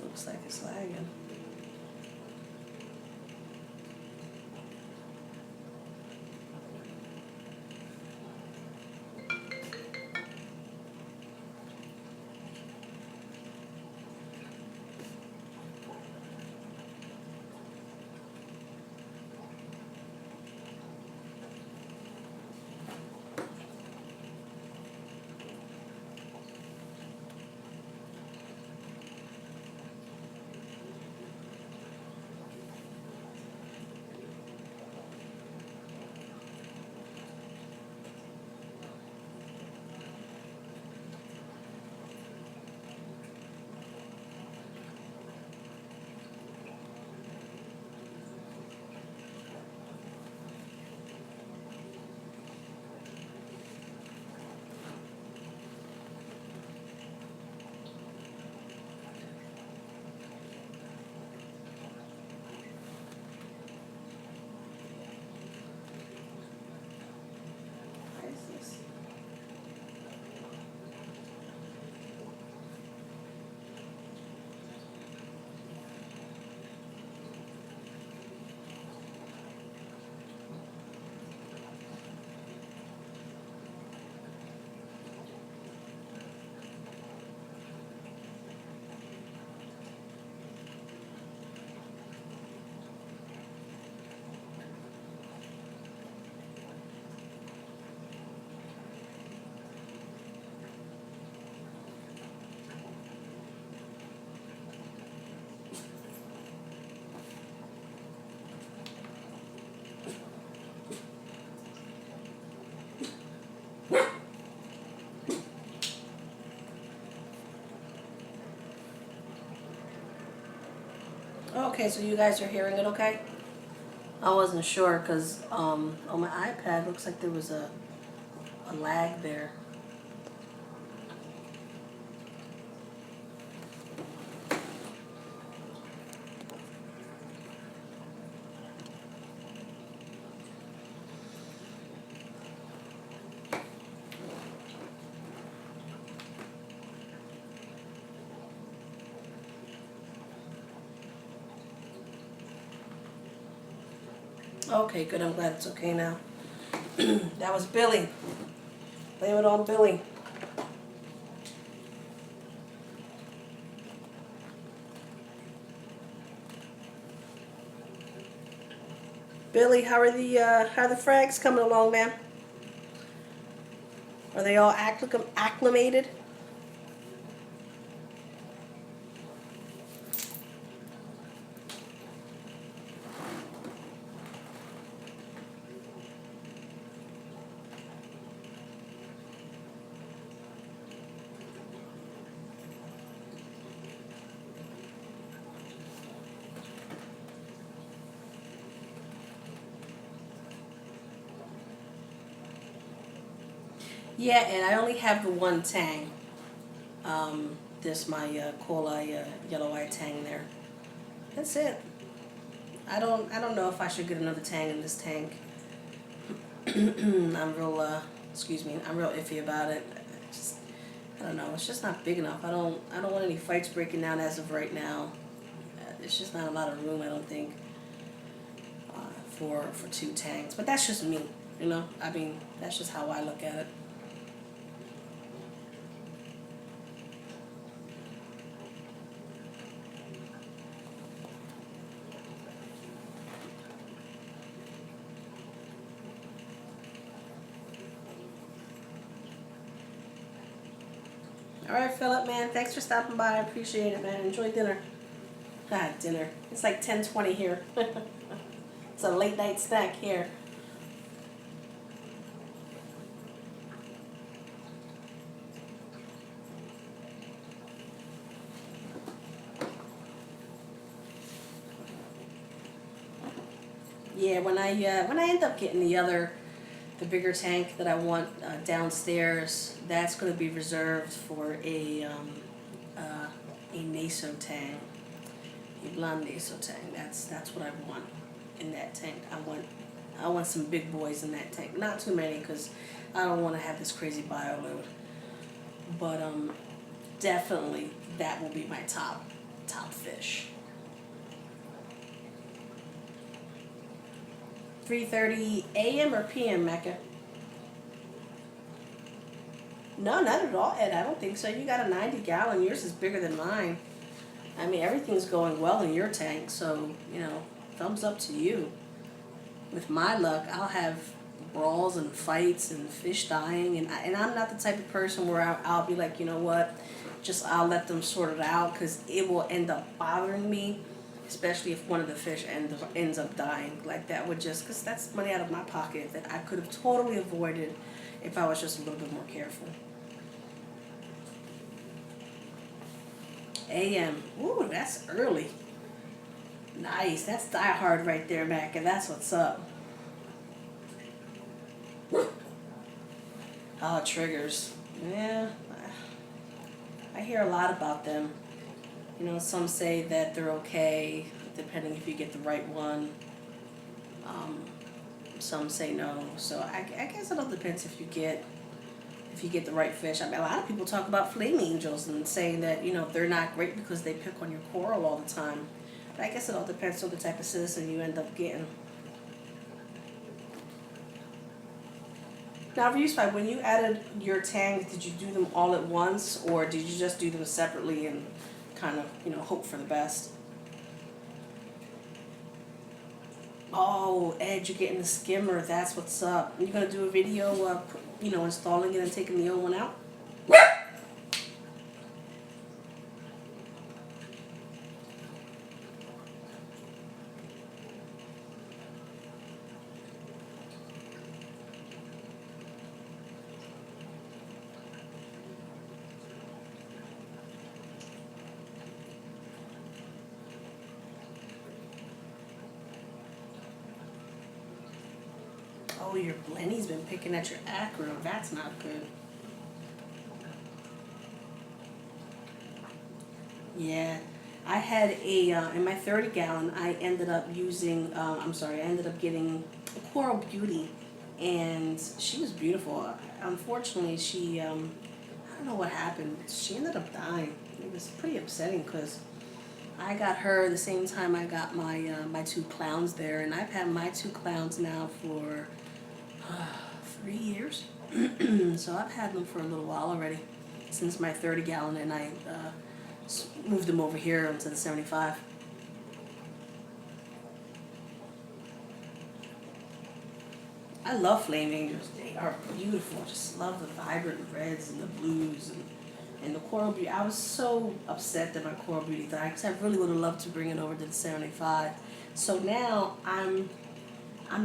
Looks like it's lagging. What is this? Okay, so you guys are hearing it okay? I wasn't sure because on my iPad looks like there was a lag there. Okay, good. I'm glad it's okay now. That was Billy. Blame it on Billy. Billy, how are the frags coming along, man? Are they all acclimated? Yeah, and I only have the one tang. This my cola yellow eye tang there. That's it. I don't know if I should get another tang in this tank. I'm real I'm real iffy about it. Just, I don't know. It's just not big enough. I don't want any fights breaking down as of right now. There's just not a lot of room, I don't think, for two tanks. But that's just me, you know. I mean, that's just how I look at it. All right, Philip, man. Thanks for stopping by. I appreciate it, man. Enjoy dinner. Dinner. It's like 10:20 here. It's a late night snack here. Yeah, when I end up getting the bigger tank that I want downstairs, that's going to be reserved for a naso tang, a blonde naso tang. That's what I want in that tank. I want some big boys in that tank. Not too many, because I don't want to have this crazy bio load. But definitely that will be my top fish. 3:30 a.m. or p.m. Mecca? No, not at all, Ed. I don't think so. You got a 90-gallon. Yours is bigger than mine. I mean, everything's going well in your tank, so, you know, thumbs up to you. With my luck, I'll have brawls and fights and fish dying, and I'm not the type of person where I'll be like, you know what, just I'll let them sort it out, because it will end up bothering me, especially if one of the fish ends up dying. Like, that would just, because that's money out of my pocket that I could have totally avoided if I was just a little bit more careful. AM. Ooh, that's early. Nice. That's Die Hard right there, Mac, and that's what's up. Oh, triggers. Yeah. I hear a lot about them. You know, some say that they're okay, depending if you get the right one. Some say no. So I guess it all depends if you get the right fish. I mean, a lot of people talk about flame angels and saying that, you know, they're not great because they pick on your coral all the time. But I guess it all depends on the type of citizen you end up getting. Now, Respite, when you added your tangs, did you do them all at once, or did you just do them separately and kind of, you know, hope for the best? Oh, Ed, you're getting the skimmer. That's what's up. You're going to do a video, you know, installing it and taking the old one out? Oh, your Blenny's been picking at your acro. That's not good. Yeah. I had in my 30-gallon, I ended up I ended up getting a Coral Beauty, and she was beautiful. Unfortunately, I don't know what happened. She ended up dying. It was pretty upsetting, because I got her the same time I got my two clowns there, and I've had my two clowns now for 3 years. So I've had them for a little while already, since my 30-gallon, and I moved them over here into the 75. I love flame angels. They are beautiful. I just love the vibrant reds and the blues and the Coral Beauty. I was so upset that my Coral Beauty died, because I really would have loved to bring it over to the 75. So now I'm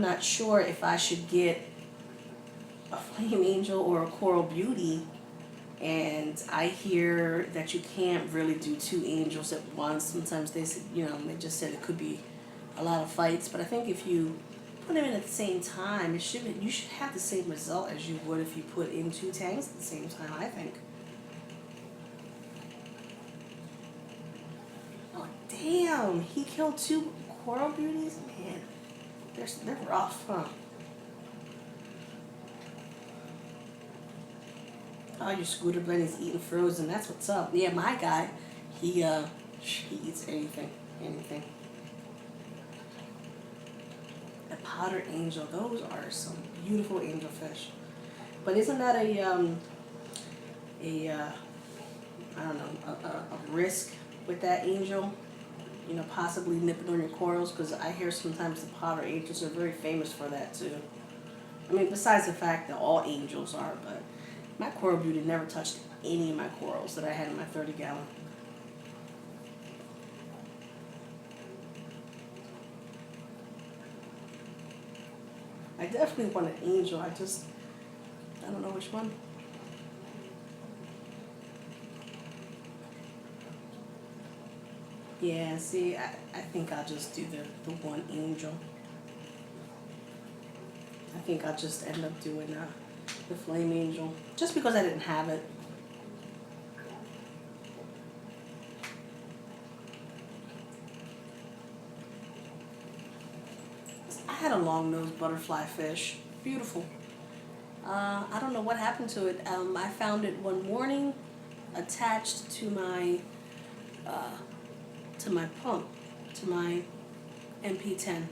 not sure if I should get a flame angel or a Coral Beauty. And I hear that you can't really do two angels at once. Sometimes they said, you know, they just said it could be a lot of fights. But I think if you put them in at the same time, you should have the same result as you would if you put in 2 tanks at the same time, I think. Oh, damn, he killed 2 coral beauties? Man, they're rough, huh? Oh, your scooter blend is eating frozen. That's what's up. Yeah, my guy, he eats anything. A powder angel. Those are some beautiful angelfish. But isn't that I don't know, a risk with that angel? You know, possibly nipping on your corals, because I hear sometimes the powder angels are very famous for that too. I mean, besides the fact that all angels are, but my coral beauty never touched any of my corals that I had in my 30-gallon. I definitely want an angel. I don't know which one. Yeah, see, I think I'll just do the one angel. I think I'll just end up doing the flame angel, just because I didn't have it. I had a long-nosed butterfly fish. Beautiful. I don't know what happened to it. I found it one morning attached to my pump, to my MP10.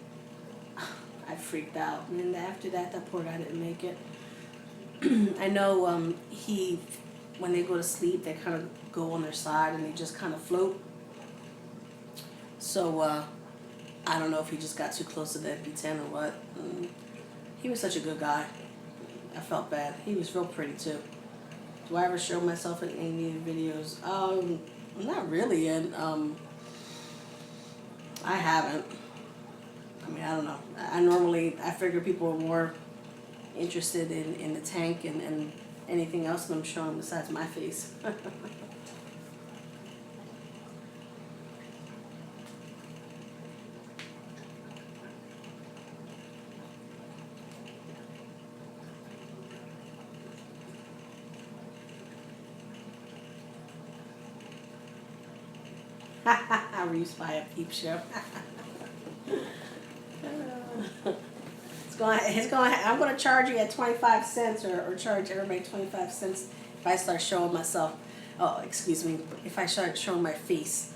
I freaked out, and then after that poor guy didn't make it. I know when they go to sleep, they kind of go on their side and they just kind of float. So I don't know if he just got too close to the MP10 or what. He was such a good guy. I felt bad. He was real pretty too. Do I ever show myself in any of the videos? Not really. And I haven't. I mean, I don't know. I figure people are more interested in the tank and anything else that I'm showing besides my face. Reefs by a peep show. I'm going to charge you at 25 cents or charge everybody 25 cents if I start showing myself. Oh, excuse me, if I start showing my face.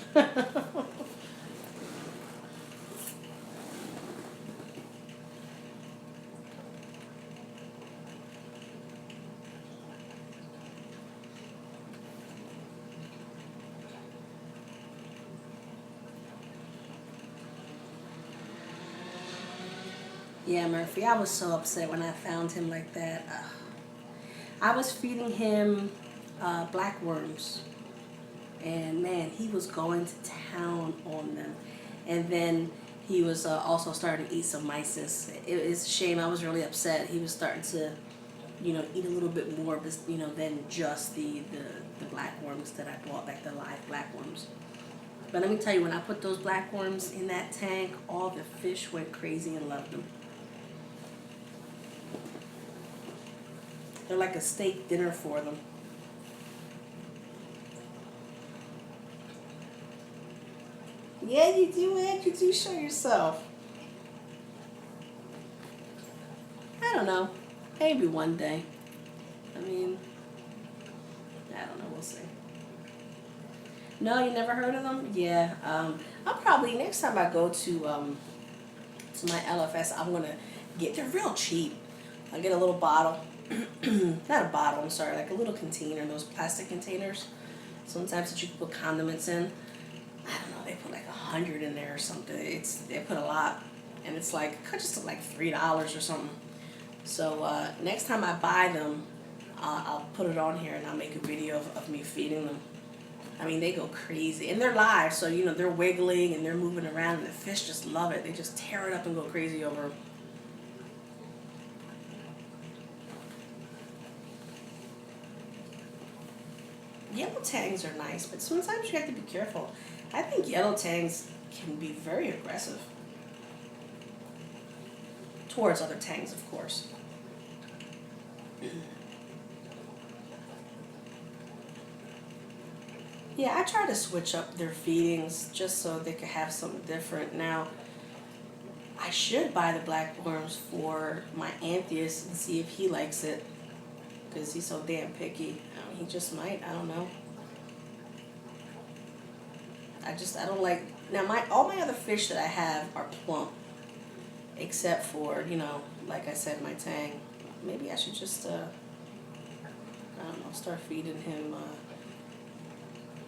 Yeah, Murphy, I was so upset when I found him like that. I was feeding him black worms, and man, he was going to town on them. And then he was also starting to eat some mysis. It's a shame. I was really upset. He was starting to, eat a little bit more, than just the black worms that I bought, like the live black worms. But let me tell you, when I put those black worms in that tank, all the fish went crazy and loved them. They're like a steak dinner for them. Yeah, you do, Ed. You do show yourself. I don't know. Maybe one day. I mean, I don't know. We'll see. No, you never heard of them? Yeah. I'll probably, next time I go to my LFS, I'm going to get, they're real cheap. I'll get a little bottle. Not a bottle, I'm sorry, like a little container, those plastic containers. Sometimes that you can put condiments in. I don't know, they put like 100 in there or something. They put a lot, and it's like just like $3 or something. So next time I buy them, I'll put it on here and I'll make a video of me feeding them. I mean, they go crazy, and they're live, so they're wiggling and they're moving around, and the fish just love it. They just tear it up and go crazy over them. Yellow tangs are nice, but sometimes you have to be careful. I think yellow tangs can be very aggressive. towards other tanks, of course. Yeah, I try to switch up their feedings just so they could have something different. Now, I should buy the black worms for my Antheus and see if he likes it, because he's so damn picky. I mean, he just might. I don't know. I don't like. Now, all my other fish that I have are plump, except for, like I said, my tang. Maybe I should just, I don't know, start feeding him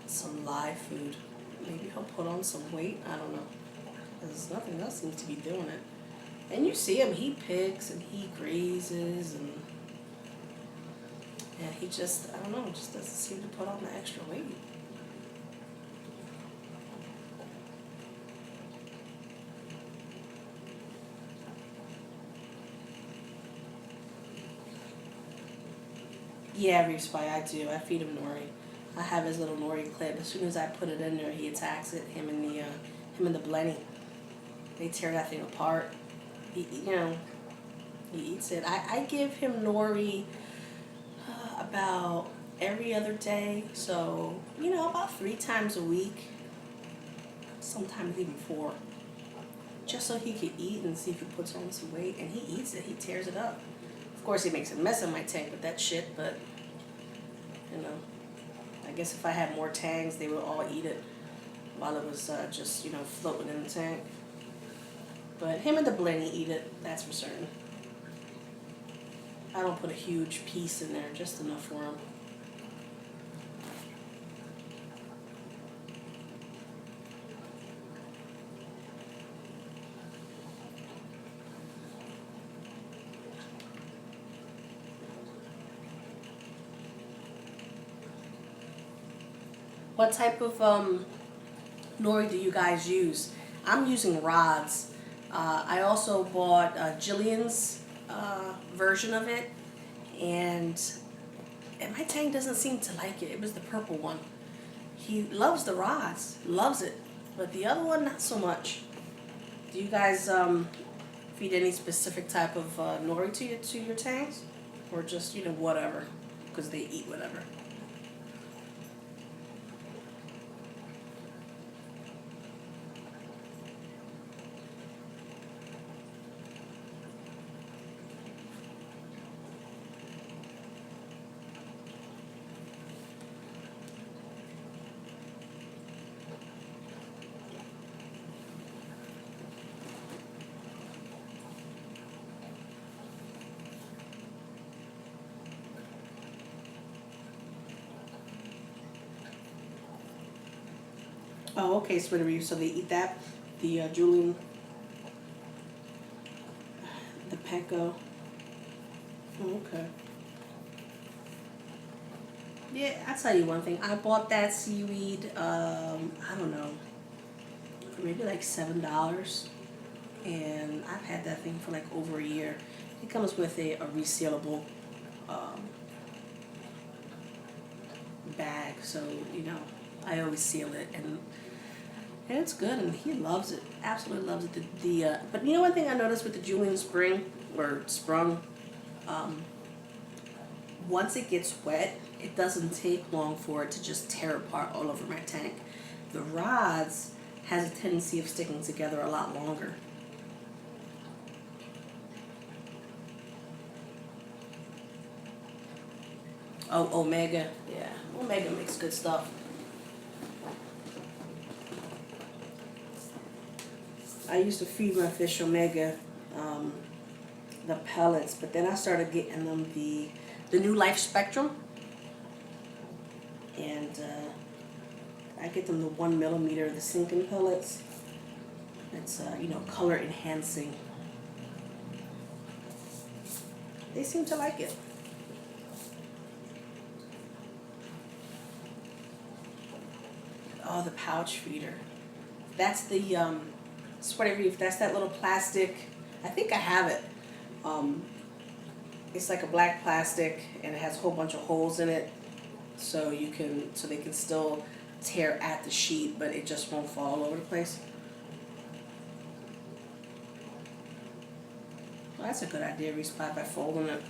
some live food. Maybe he'll put on some weight. I don't know. Because nothing else seems to be doing it. And you see him, he picks and he grazes and he just, I don't know, just doesn't seem to put on the extra weight. Yeah, Reef Spy, I do. I feed him nori. I have his little nori clip. As soon as I put it in there, he attacks it. Him and the blenny. They tear that thing apart. He eats it. I give him nori about every other day. So, about 3 times a week. Sometimes even 4. Just so he could eat and see if he puts on some weight. And he eats it. He tears it up. Of course, he makes a mess in my tank with that shit, but, I guess if I had more tangs, they would all eat it while it was just, floating in the tank. But him and the blenny eat it, that's for certain. I don't put a huge piece in there, just enough for him. What type of nori do you guys use? I'm using rods. I also bought Jillian's version of it, and my tank doesn't seem to like it. It was the purple one. He loves the rods, loves it, but the other one not so much. Do you guys feed any specific type of nori to your tanks, or just whatever, because they eat whatever? Oh, okay, Sweater Reef. So they eat that, the Julian, the Pecco. Oh, okay. Yeah, I'll tell you one thing. I bought that seaweed, I don't know, for maybe like $7. And I've had that thing for like over a year. It comes with a resealable bag. So, I always seal it. And it's good, and he loves it. Absolutely loves it. But one thing I noticed with the Julian Spring, or Sprung, once it gets wet, it doesn't take long for it to just tear apart all over my tank. The rods has a tendency of sticking together a lot longer. Oh, Omega. Yeah, Omega makes good stuff. I used to feed my fish Omega, the pellets, but then I started getting them the New Life Spectrum, and I get them the 1 millimeter, the sinking pellets. It's color enhancing. They seem to like it. Oh, the pouch feeder. That's the Sweater Reef. That's that little plastic. I think I have it. It's like a black plastic, and it has a whole bunch of holes in it, so they can still tear at the sheet, but it just won't fall all over the place. that's a good idea, respot by folding it.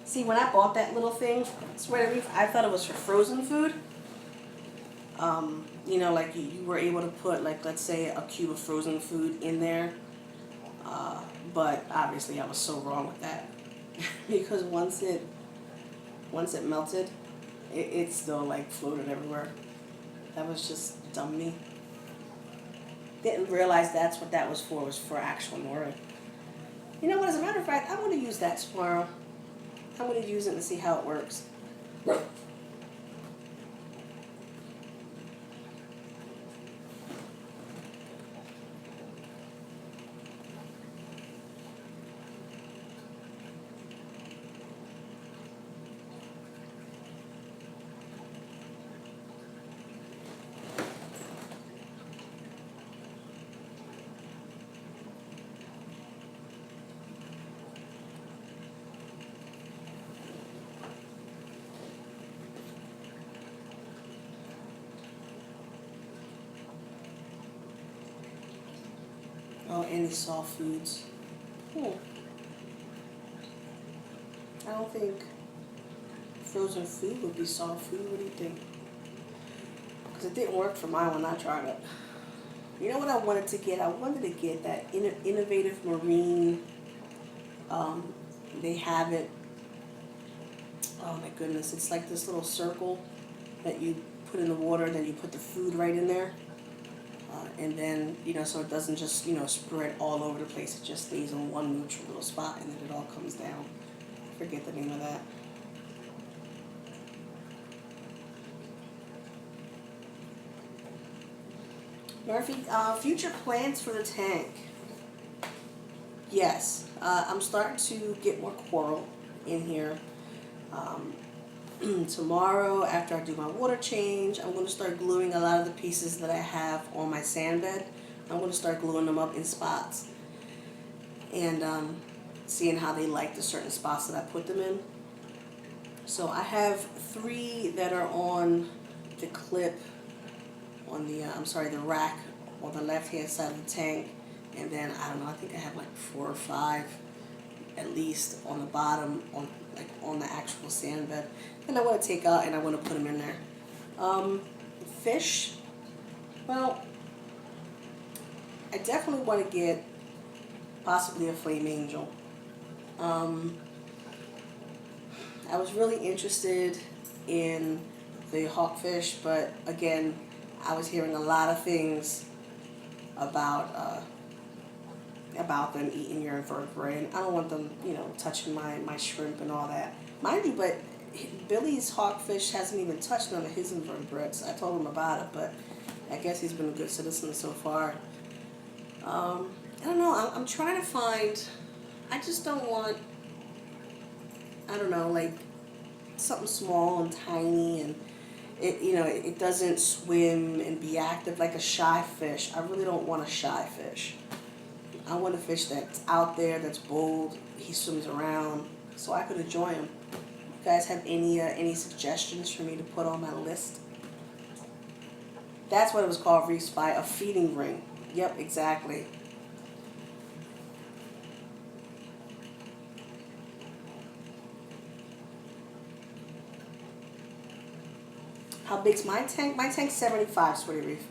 See, when I bought that little thing, I thought it was for frozen food. You know, like you were able to put, like, let's say a cube of frozen food in there. But obviously I was so wrong with that. Because once it melted, it still like floated everywhere. That was just dumb me. Didn't realize that's what that was for actual Nori. You know what, as a matter of fact, I'm going to use that tomorrow. I'm going to use it and see how it works. Oh, any soft foods. I don't think frozen food would be soft food. What do you think? Because it didn't work for mine when I tried it. You know what I wanted to get? I wanted to get that innovative marine. They have it. Oh my goodness! It's like this little circle that you put in the water, and then you put the food right in there. And then, you know, so it doesn't just, you know, spread all over the place. It just stays in one neutral little spot, and then it all comes down. I forget the name of that. Murphy, future plans for the tank. Yes, I'm starting to get more coral in here. Tomorrow, after I do my water change, I'm going to start gluing a lot of the pieces that I have on my sand bed. I'm going to start gluing them up in spots and seeing how they like the certain spots that I put them in. So I have 3 that are on the clip on the, the rack on the left-hand side of the tank. And then, I don't know, I think I have like 4 or 5 at least on the bottom, on the actual sand bed. And I want to take out and I want to put them in there. Fish, well, I definitely want to get possibly a flame angel. I was really interested in the hawkfish, but again, I was hearing a lot of things about them eating your invertebrate, and I don't want them, you know, touching my shrimp and all that. Mind you, but Billy's hawkfish hasn't even touched none of his invertebrates. I told him about it, but I guess he's been a good citizen so far. I don't know, I'm trying to find, I just don't want, I don't know, like something small and tiny, and it, you know, it doesn't swim and be active like a shy fish. I really don't want a shy fish. I want a fish that's out there, that's bold. He swims around, so I could enjoy him. You guys have any suggestions for me to put on my list? That's what it was called, Reef Spy, a feeding ring. Yep, exactly. How big's my tank? My tank's 75, Sweaty Reef.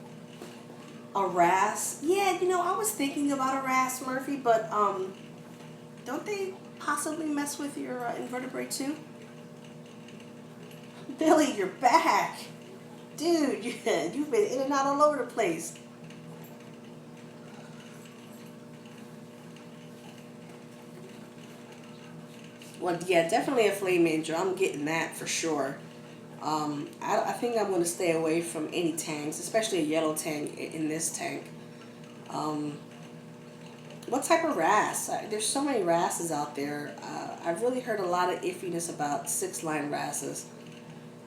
A wrasse? Yeah, you know, I was thinking about a wrasse, Murphy, but don't they possibly mess with your invertebrate too? Billy, you're back. Dude, you've been in and out all over the place. Well, yeah, definitely a flame angel. I'm getting that for sure. I think I'm going to stay away from any tanks, especially a yellow tank in this tank. What type of wrasse? There's so many wrasses out there. I've really heard a lot of iffiness about 6-line wrasses.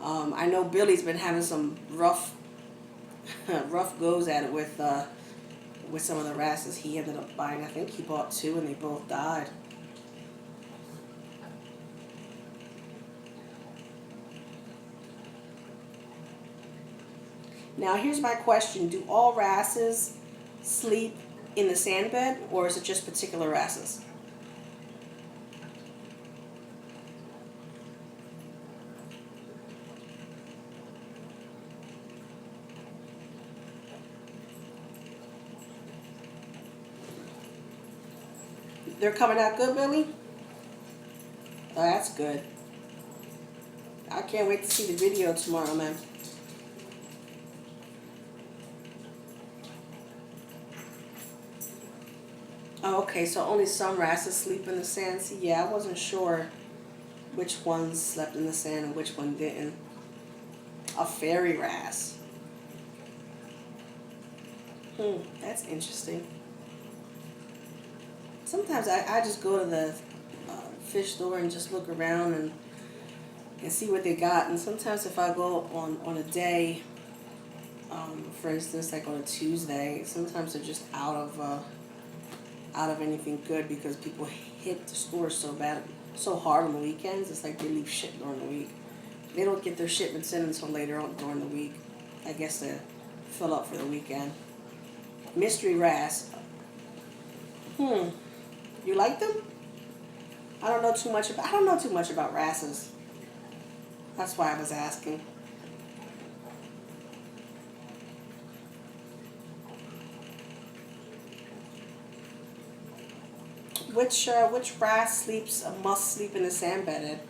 I know Billy's been having some rough goes at it with some of the wrasses he ended up buying. I think he bought 2 and they both died. Now here's my question. Do all wrasses sleep in the sand bed, or is it just particular wrasses? They're coming out good, Billy? Oh, that's good. I can't wait to see the video tomorrow, man. Oh, okay, so only some wrasses sleep in the sand. See, yeah, I wasn't sure which ones slept in the sand and which one didn't. A fairy wrasse. That's interesting. Sometimes I just go to the fish store and just look around and see what they got. And sometimes if I go on a day, for instance, like on a Tuesday, sometimes they're just out of anything good because people hit the stores so hard on the weekends. It's like they leave shit during the week. They don't get their shipments in until later on during the week. I guess to fill up for the weekend. Mystery wrasse. You like them? I don't know too much about wrasses. That's why I was asking. Which wrasse must sleep in the sand bed, Ed?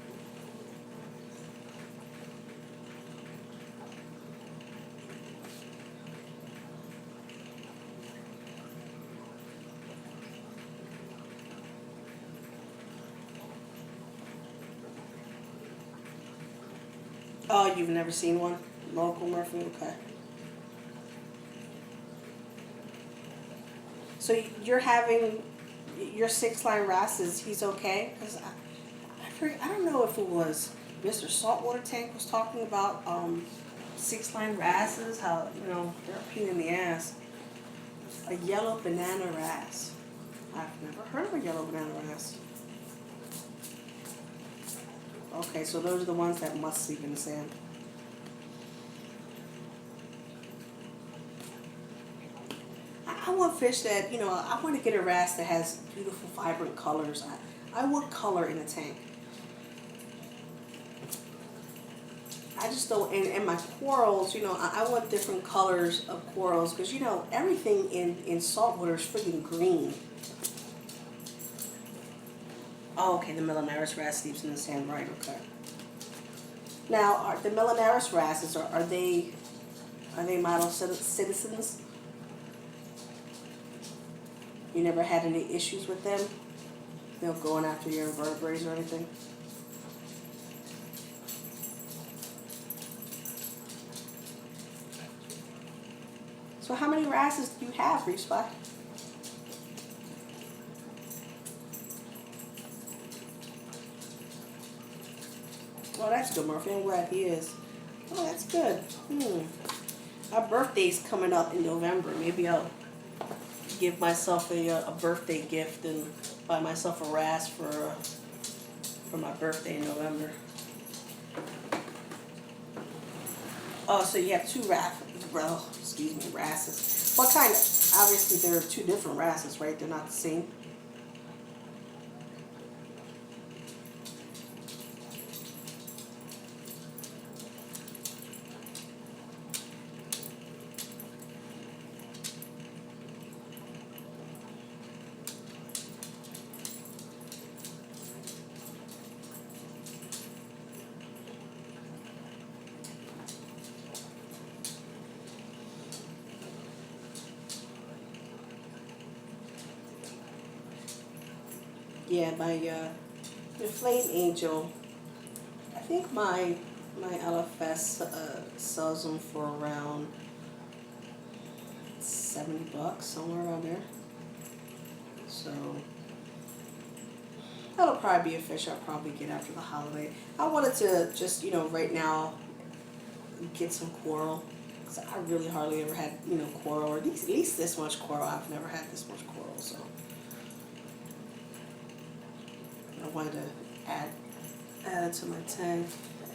Oh, you've never seen one? Local Murphy? Okay. So you're having your 6-line wrasses, he's okay? Because I don't know if it was Mr. Saltwater Tank was talking about 6-line wrasses, how, they're a pain in the ass. A yellow banana wrasse. I've never heard of a yellow banana wrasse. Okay, so those are the ones that must sleep in the sand. I want fish that, I want to get a wrasse that has beautiful, vibrant colors. I want color in a tank. I just don't, and my corals, I want different colors of corals because, everything in saltwater is freaking green. Oh, okay, the Millinaris wrasse sleeps in the sand, right, okay. Now, are the Millinaris wrasses, are they model citizens? You never had any issues with them? They're going after your invertebrates or anything? So how many wrasses do you have, Reef Spy? Oh, that's good, Murphy. I'm glad he is. Oh, that's good. Our birthday's coming up in November. Maybe I'll give myself a birthday gift and buy myself a wrasse for my birthday in November. Oh, so you have two wrasses. What kind of? Obviously, there are two different wrasses, right? They're not the same. Yeah, the Flame Angel. I think my LFS sells them for around $70, somewhere around there. So that'll probably be a fish I'll probably get after the holiday. I wanted to just right now get some coral because I really hardly ever had coral, or at least this much coral. I've never had this much coral, so. I wanted to add it to my tank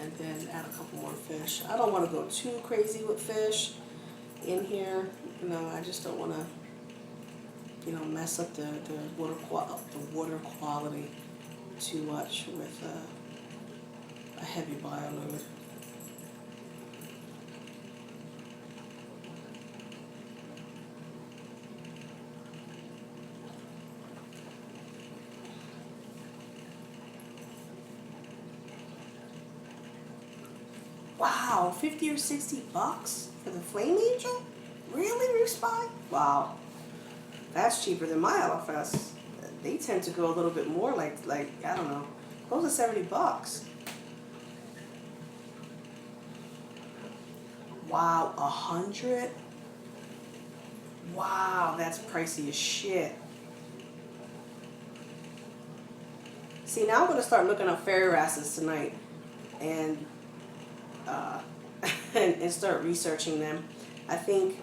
and then add a couple more fish. I don't want to go too crazy with fish in here. I just don't want to you know, mess up the water quality too much with a heavy bio load. Wow, 50 or 60 bucks for the Flame Angel? Really, Respy? Wow, that's cheaper than my LFS. They tend to go a little bit more, like I don't know, close to 70 bucks. Wow, 100? Wow, that's pricey as shit. See, now I'm gonna start looking up fairy wrasses tonight, and and start researching them. I think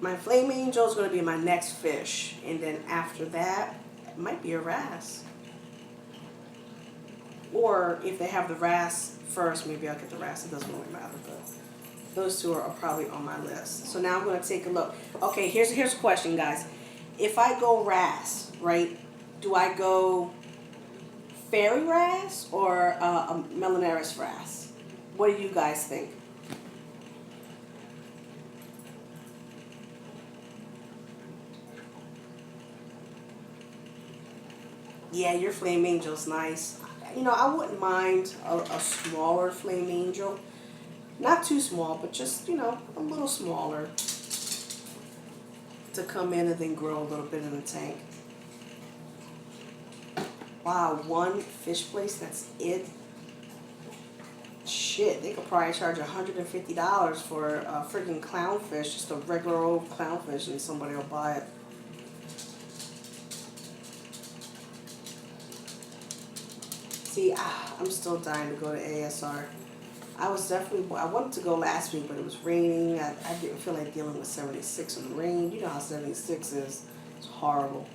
my Flame Angel is going to be my next fish, and then after that, it might be a wrasse. Or if they have the wrasse first, maybe I'll get the wrasse. It doesn't really matter, but those two are probably on my list. So now I'm going to take a look. Okay, here's a question, guys. If I go wrasse, right, do I go fairy wrasse or a Melaneris wrasse? What do you guys think? Yeah, your Flame Angel's nice. You know, I wouldn't mind a smaller Flame Angel. Not too small, but just, you know, a little smaller to come in and then grow a little bit in the tank. Wow, one fish place, that's it? Shit, they could probably charge $150 for a freaking clownfish, just a regular old clownfish, and somebody will buy it. See, I'm still dying to go to ASR. I wanted to go last week, but it was raining. I didn't feel like dealing with 76 in the rain. You know how 76 is. It's horrible.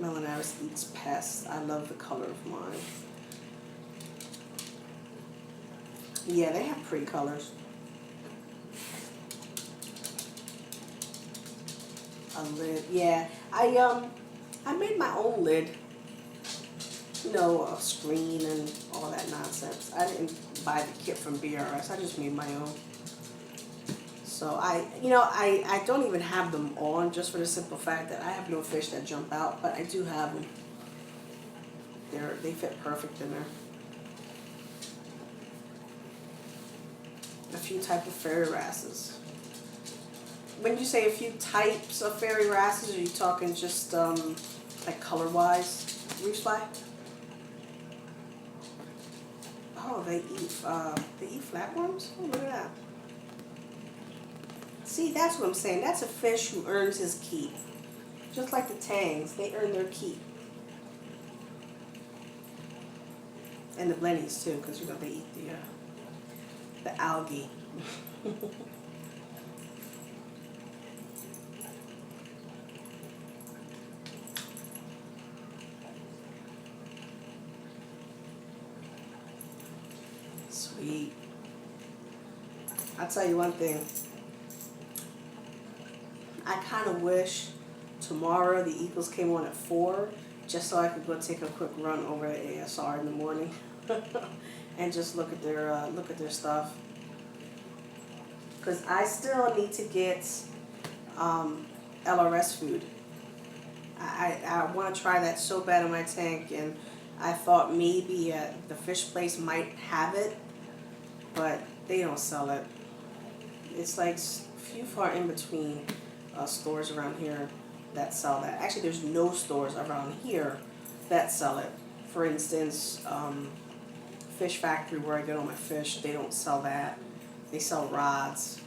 Melaneris eats pests. I love the color of mine. Yeah, they have pretty colors. A lid. Yeah, I made my own lid. You know, a screen and all that nonsense. I didn't buy the kit from BRS. I just made my own. So I don't even have them on, just for the simple fact that I have no fish that jump out, but I do have them. They fit perfect in there. A few type of fairy wrasses. When you say a few types of fairy wrasses, are you talking just like color-wise, Respy? Oh, they eat flatworms? Oh, look at that. See, that's what I'm saying. That's a fish who earns his keep. Just like the tangs, they earn their keep. And the blennies too, because you know they eat the algae. Sweet. I'll tell you one thing. I kind of wish tomorrow the Eagles came on at 4, just so I could go take a quick run over to ASR in the morning and just look at their stuff. Because I still need to get LRS food. I want to try that so bad in my tank, and I thought maybe the fish place might have it, but they don't sell it. It's like few far in between stores around here that sell that. Actually, there's no stores around here that sell it. For instance, Fish Factory, where I get all my fish, they don't sell that. They sell rods.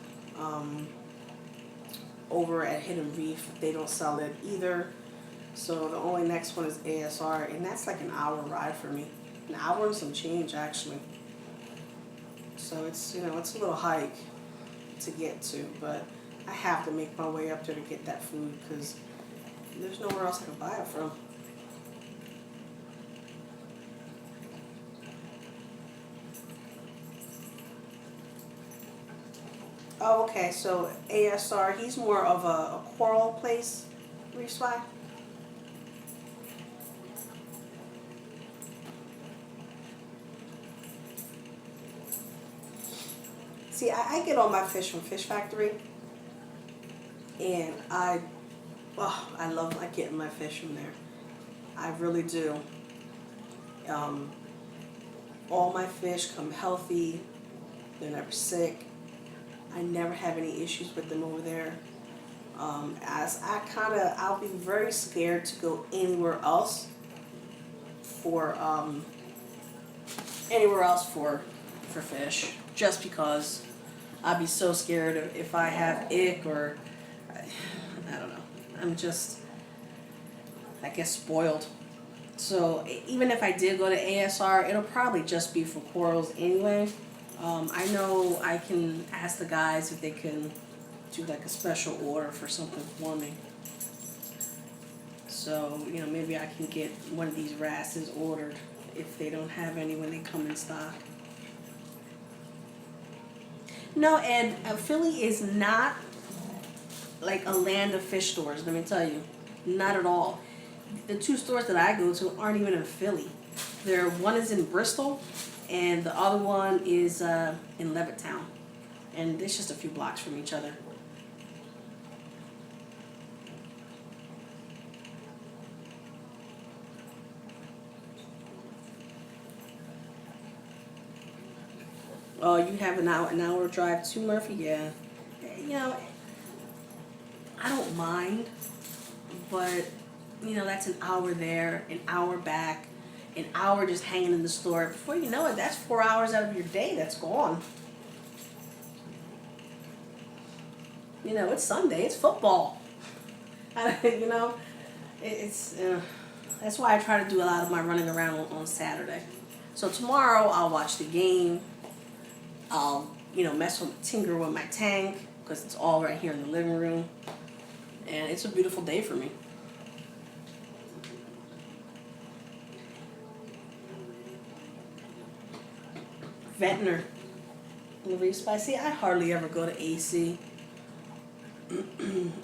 Over at Hidden Reef, they don't sell it either. So the only next one is ASR, and that's like an hour ride for me. An hour and some change, actually. So it's, you know, it's a little hike to get to, but I have to make my way up there to get that food because there's nowhere else I can buy it from. Oh, okay. So ASR, he's more of a coral place, reef spy. See, I get all my fish from Fish Factory, and I love like getting my fish from there. I really do. Um, all my fish come healthy. They're never sick. I never have any issues with them over there. As I'll be very scared to go for anywhere else for fish, just because I'd be so scared if I have ick or I don't know. I'm just, I guess, spoiled. So even if I did go to ASR, it'll probably just be for corals anyway. I know I can ask the guys if they can do like a special order for something for me. So, maybe I can get one of these wrasses ordered if they don't have any when they come in stock. No, and Philly is not like a land of fish stores, let me tell you. Not at all. The two stores that I go to aren't even in Philly. One is in Bristol, and the other one is in Levittown. And it's just a few blocks from each other. Oh, you have an hour drive to Murphy? Yeah. I don't mind, but that's an hour there, an hour back, an hour just hanging in the store. Before you know it, that's 4 hours out of your day that's gone. It's Sunday, it's football. It's that's why I try to do a lot of my running around on Saturday. So tomorrow I'll watch the game. I'll tinker with my tank because it's all right here in the living room, and it's a beautiful day for me. Ventnor, Reef Spicy. I hardly ever go to AC.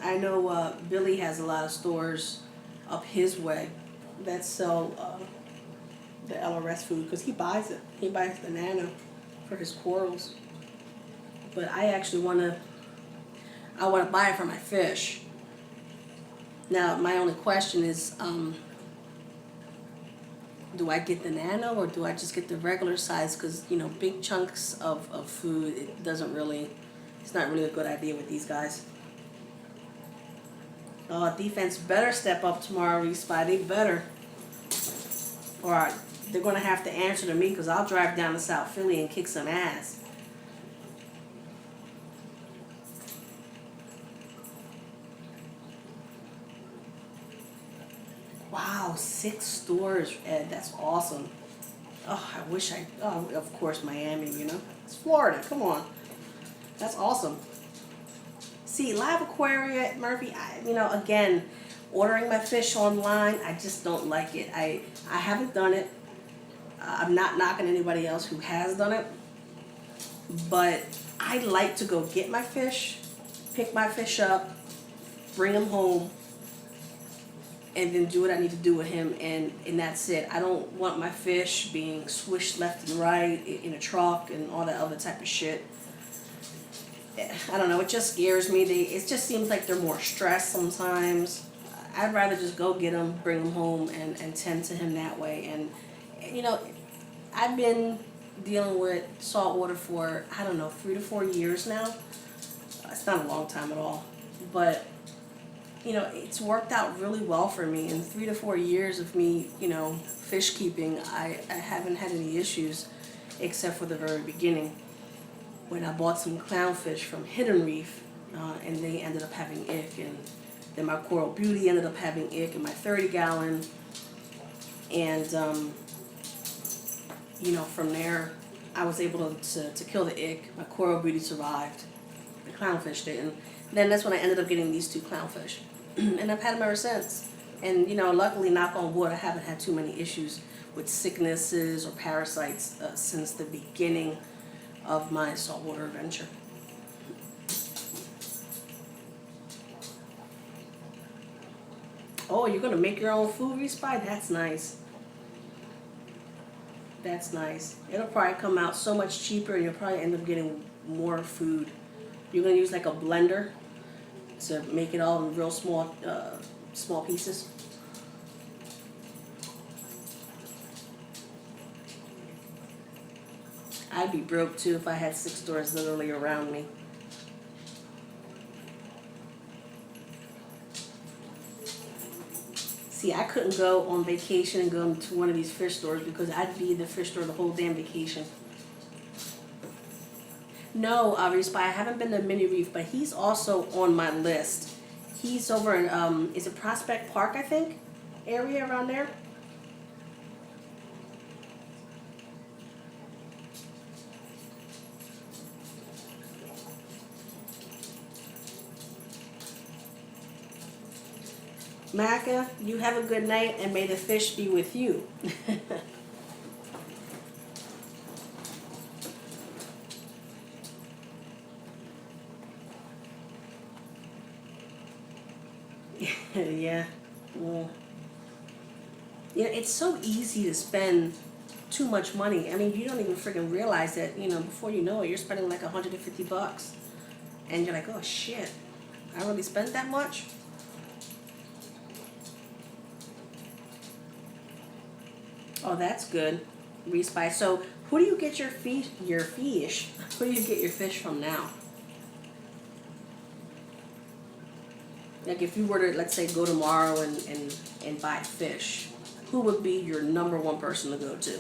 I know Billy has a lot of stores up his way that sell the LRS food because he buys it. He buys the nano for his corals. But I actually want to buy it for my fish. Now, my only question is, do I get the nano or do I just get the regular size? Because, big chunks of food, it's not really a good idea with these guys. Defense better step up tomorrow, Respy. They better. Or they're going to have to answer to me because I'll drive down to South Philly and kick some ass. Wow, 6 stores, Ed. That's awesome. Oh, I wish of course, Miami, It's Florida. Come on. That's awesome. See, Live Aquaria, Murphy, again, ordering my fish online, I just don't like it. I haven't done it. I'm not knocking anybody else who has done it. But I like to go get my fish, pick my fish up, bring them home, and then do what I need to do with him, and that's it. I don't want my fish being swished left and right in a truck and all that other type of shit. I don't know, it just scares me. It just seems like they're more stressed sometimes. I'd rather just go get them, bring them home, and tend to him that way. And, I've been dealing with saltwater for, 3 to 4 years now. It's not a long time at all. But, it's worked out really well for me. In 3 to 4 years of me, fish keeping, I haven't had any issues except for the very beginning, when I bought some clownfish from Hidden Reef, and they ended up having ick, and then my Coral Beauty ended up having ick in my 30-gallon, and from there I was able to kill the ick. My Coral Beauty survived, the clownfish didn't. Then that's when I ended up getting these 2 clownfish, and I've had them ever since. And luckily, knock on wood, I haven't had too many issues with sicknesses or parasites since the beginning of my saltwater adventure. Oh, you're gonna make your own food, Respy? That's nice. That's nice. It'll probably come out so much cheaper, and you'll probably end up getting more food. You're gonna use like a blender to make it all in real small pieces. I'd be broke too if I had 6 stores literally around me. See, I couldn't go on vacation and go to one of these fish stores because I'd be in the fish store the whole damn vacation. No, Respy, I haven't been to Mini Reef, but he's also on my list. He's over in, is it Prospect Park, I think? Area around there? Maka, you have a good night and may the fish be with you. Yeah. Well, yeah, it's so easy to spend too much money. I mean, you don't even freaking realize that, before you know it, you're spending like $150. And you're like, oh shit, I really spent that much? Oh, that's good. Respy. So, who do you get your fish? Who do you get your fish from now? Like, if you were to, let's say, go tomorrow and buy fish, who would be your number one person to go to?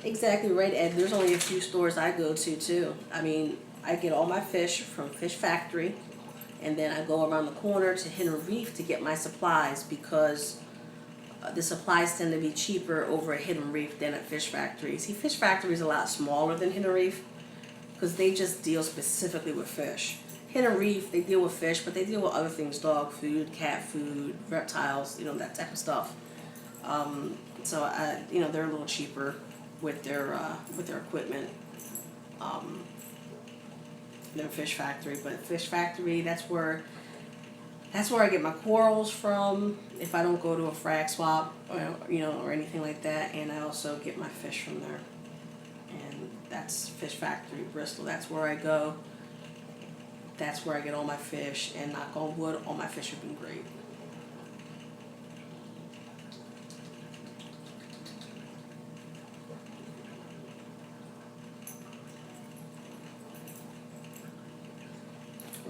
Exactly right, Ed. There's only a few stores I go to too. I mean, I get all my fish from Fish Factory, and then I go around the corner to Hidden Reef to get my supplies because the supplies tend to be cheaper over at Hidden Reef than at Fish Factory. See, Fish Factory is a lot smaller than Hidden Reef because they just deal specifically with fish. Hidden Reef, they deal with fish, but they deal with other things: dog food, cat food, reptiles, that type of stuff. So they're a little cheaper with their equipment than Fish Factory. But Fish Factory, that's where I get my corals from if I don't go to a frag swap or anything like that. And I also get my fish from there. And that's Fish Factory, Bristol. That's where I go. That's where I get all my fish. And knock on wood, all my fish have been great.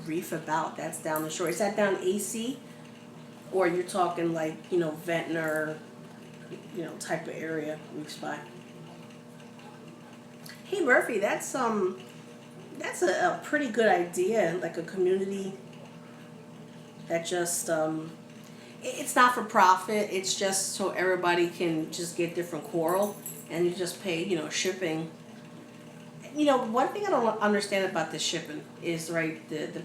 Reef About, that's down the shore. Is that down AC? Or you're talking like, Ventnor, type of area, Reef Spy? Hey Murphy, that's a pretty good idea, like a community that just it's not for profit, it's just so everybody can just get different coral and you just pay, shipping. One thing I don't understand about the shipping is, right, the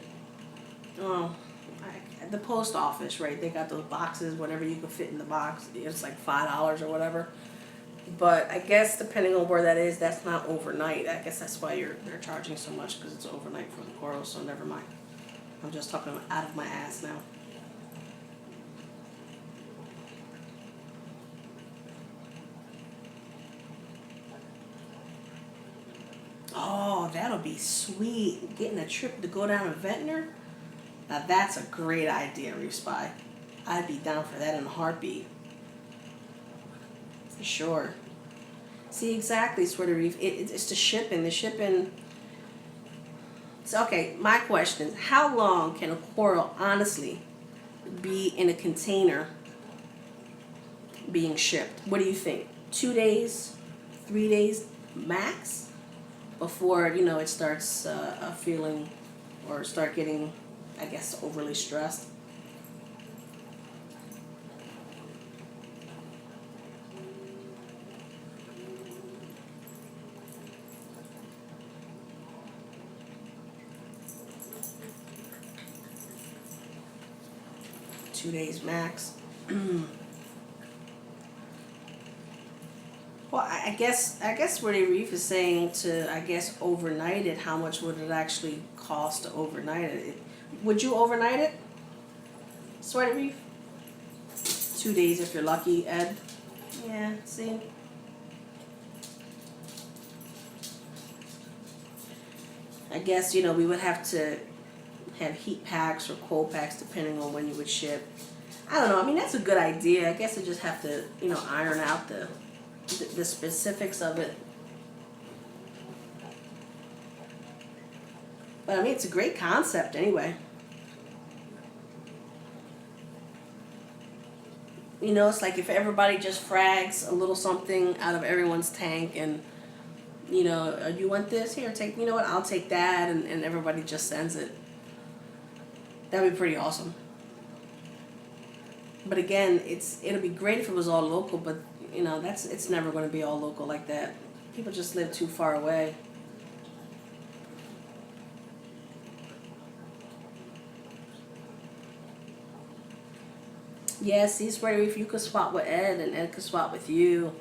post office, right? They got those boxes, whatever you can fit in the box. It's like $5 or whatever. But I guess depending on where that is, that's not overnight. I guess that's why they're charging so much, because it's overnight for the coral. So never mind. I'm just talking out of my ass now. Oh, that'll be sweet. Getting a trip to go down to Ventnor? Now that's a great idea, Reef Spy. I'd be down for that in a heartbeat. For sure. See, exactly, Sweater Reef. It's the shipping. The shipping. So, okay, my question is, how long can a coral honestly be in a container being shipped? What do you think? 2 days? 3 days max? Before, it starts feeling or start getting, I guess, overly stressed. Two days max. Well, I guess Sweaty Reef is saying to, I guess, overnight it. How much would it actually cost to overnight it? Would you overnight it, Sweaty Reef? 2 days if you're lucky, Ed. Yeah, see? I guess, we would have to have heat packs or cold packs depending on when you would ship. I don't know. I mean, that's a good idea. I guess I just have to, iron out the specifics of it. But I mean, it's a great concept anyway. It's like if everybody just frags a little something out of everyone's tank and, you want this? Here, take, you know what, I'll take that, and everybody just sends it. That'd be pretty awesome. But again, it'll be great if it was all local, but, it's never going to be all local like that. People just live too far away. Yeah, see, Sweaty Reef, you could swap with Ed, and Ed could swap with you.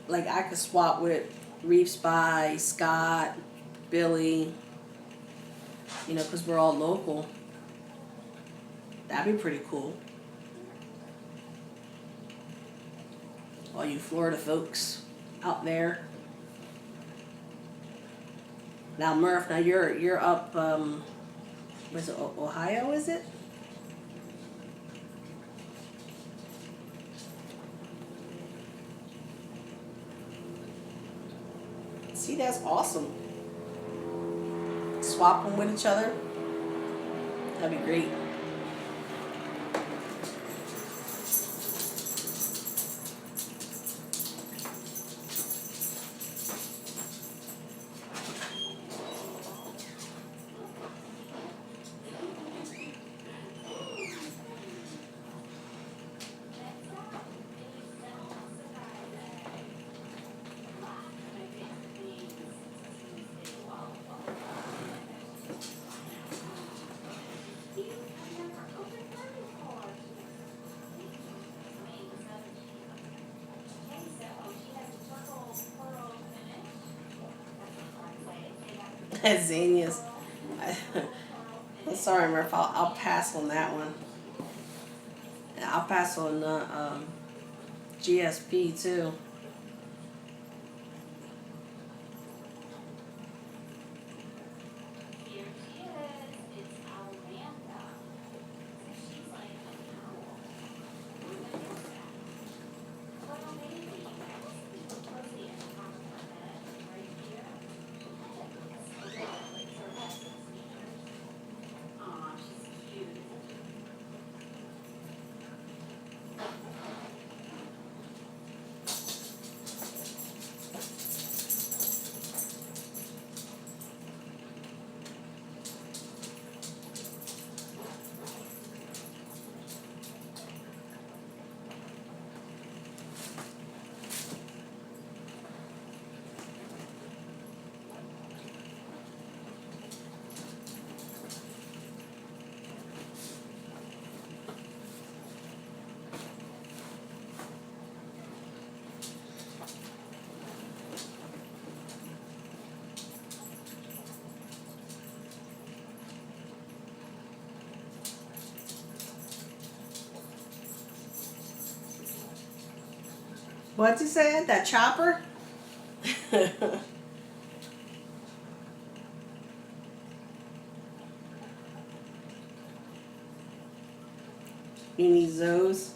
Like, I could swap with Reef Spy, Scott, Billy, because we're all local. That'd be pretty cool. All you Florida folks out there. Now, Murph, you're up, was it Ohio, is it? See, that's awesome. Swap them with each other. That'd be great. Xenius. I'm sorry, Murph. I'll pass on that one. I'll pass on GSP too. What'd you say? That chopper? You need those.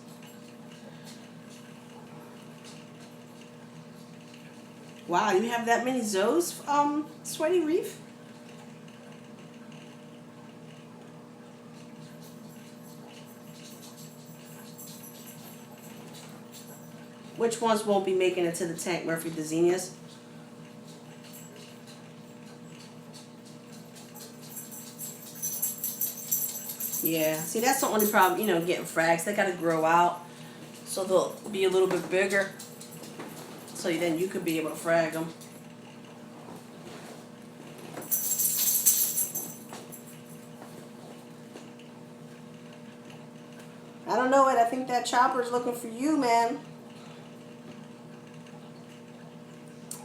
Wow, you have that many Zoes, Sweaty Reef? Which ones won't be making it to the tank, Murphy? The Zinnias? Yeah, see, that's the only problem, getting frags. They gotta grow out, so they'll be a little bit bigger. So then you could be able to frag them. I don't know it. I think that chopper's looking for you, man.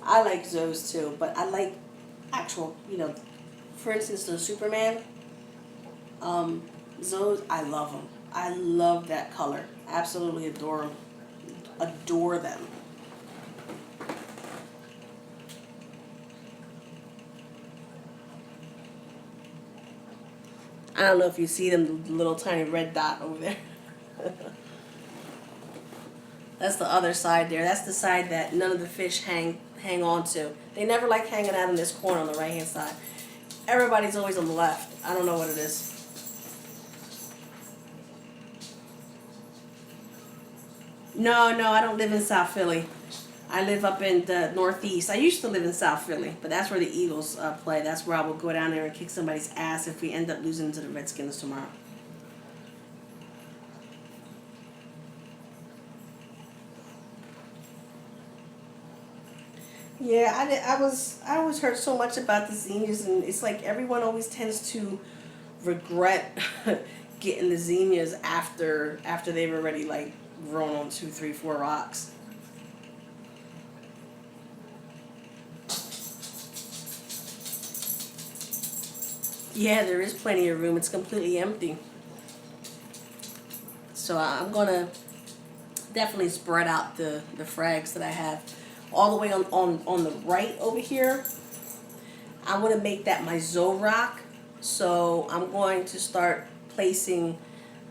I like those too, but I like actual, you know, for instance, the Superman. Those, I love them. I love that color. Absolutely adore them. Adore them. I don't know if you see them, the little tiny red dot over there. That's the other side there. That's the side that none of the fish hang on to. They never like hanging out in this corner on the right hand side. Everybody's always on the left. I don't know what it is. No, I don't live in South Philly. I live up in the Northeast. I used to live in South Philly, but that's where the Eagles play. That's where I will go down there and kick somebody's ass if we end up losing to the Redskins tomorrow. Yeah, I always heard so much about the zinnias, and it's like everyone always tends to regret getting the zinnias after they've already like grown on 2, 3, 4 rocks. Yeah, there is plenty of room. It's completely empty. So I'm gonna definitely spread out the frags that I have all the way on the right over here. I want to make that my Zoe rock. So I'm going to start placing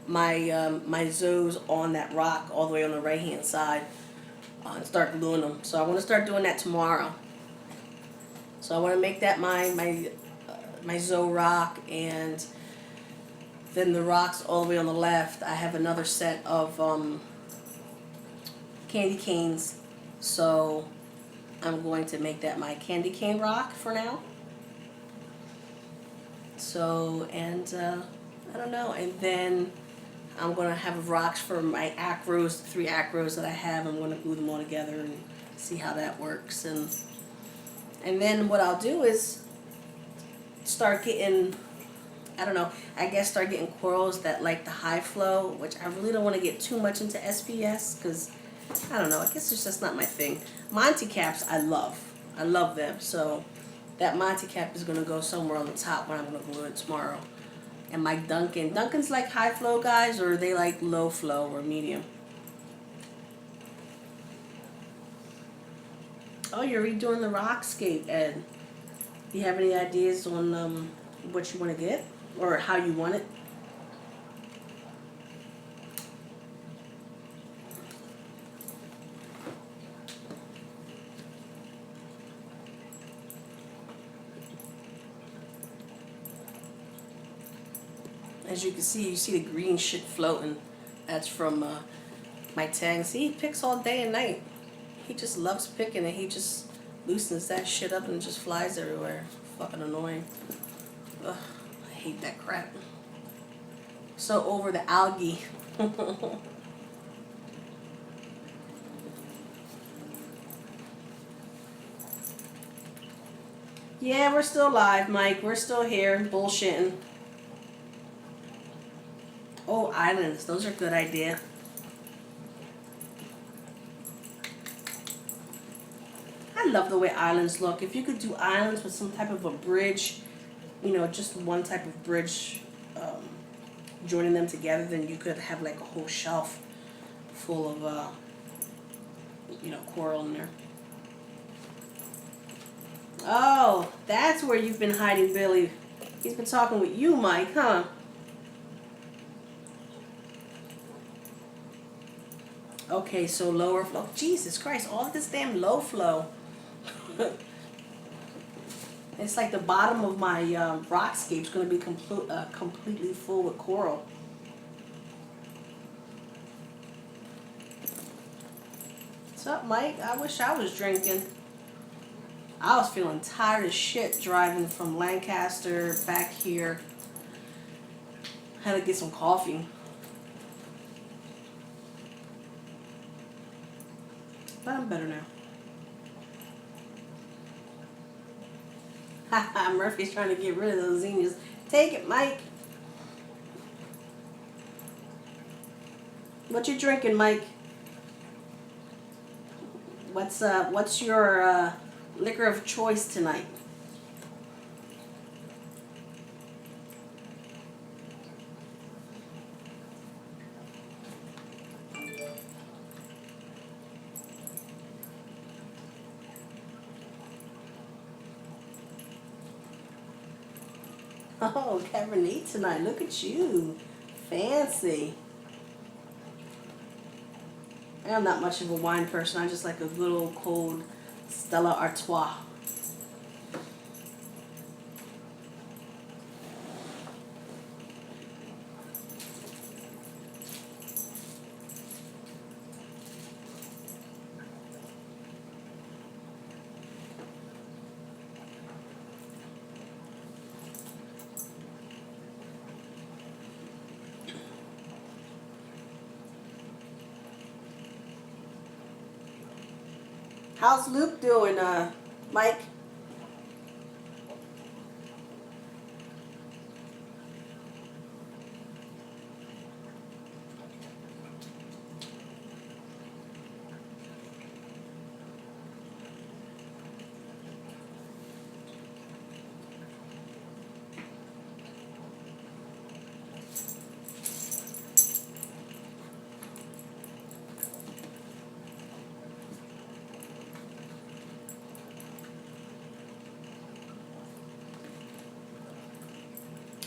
my my Zoes on that rock all the way on the right hand side and start gluing them. So I want to start doing that tomorrow. So I want to make that my Zoe rock, and then the rocks all the way on the left. I have another set of candy canes, so I'm going to make that my candy cane rock for now. So, and I don't know, and then I'm going to have rocks for my acros, the 3 acros that I have. I'm going to glue them all together and see how that works. And then what I'll do is start getting, I don't know, I guess start getting corals that like the high flow, which I really don't want to get too much into SPS because, I don't know, I guess it's just not my thing. Monty caps, I love them. So that Monty cap is going to go somewhere on the top when I'm going to glue it tomorrow. And my Duncan's like high flow, guys, or are they like low flow or medium? Oh, you're redoing the rockscape, Ed. Do you have any ideas on what you want to get or how you want it? As you can see, you see the green shit floating. That's from my tang. See, he picks all day and night. He just loves picking, and he just loosens that shit up and just flies everywhere. Fucking annoying. Ugh, I hate that crap. So over the algae. Yeah, we're still live, Mike. We're still here, bullshitting. Oh, islands. Those are a good idea. I love the way islands look. If you could do islands with some type of a bridge, you know, just one type of bridge, joining them together, then you could have like a whole shelf full of, you know, coral in there. Oh, that's where you've been hiding, Billy. He's been talking with you, Mike, huh? Okay, so lower flow. Jesus Christ, all this damn low flow. It's like the bottom of my rockscape is going to be completely full with coral. What's up, Mike? I wish I was drinking. I was feeling tired as shit driving from Lancaster back here. Had to get some coffee. But I'm better now. Haha, Murphy's trying to get rid of those zinnias. Take it, Mike. What you drinking, Mike? What's your liquor of choice tonight. Oh, Cabernet tonight. Look at you. Fancy. I'm not much of a wine person. I just like a good old cold Stella Artois. How's Luke doing, Mike?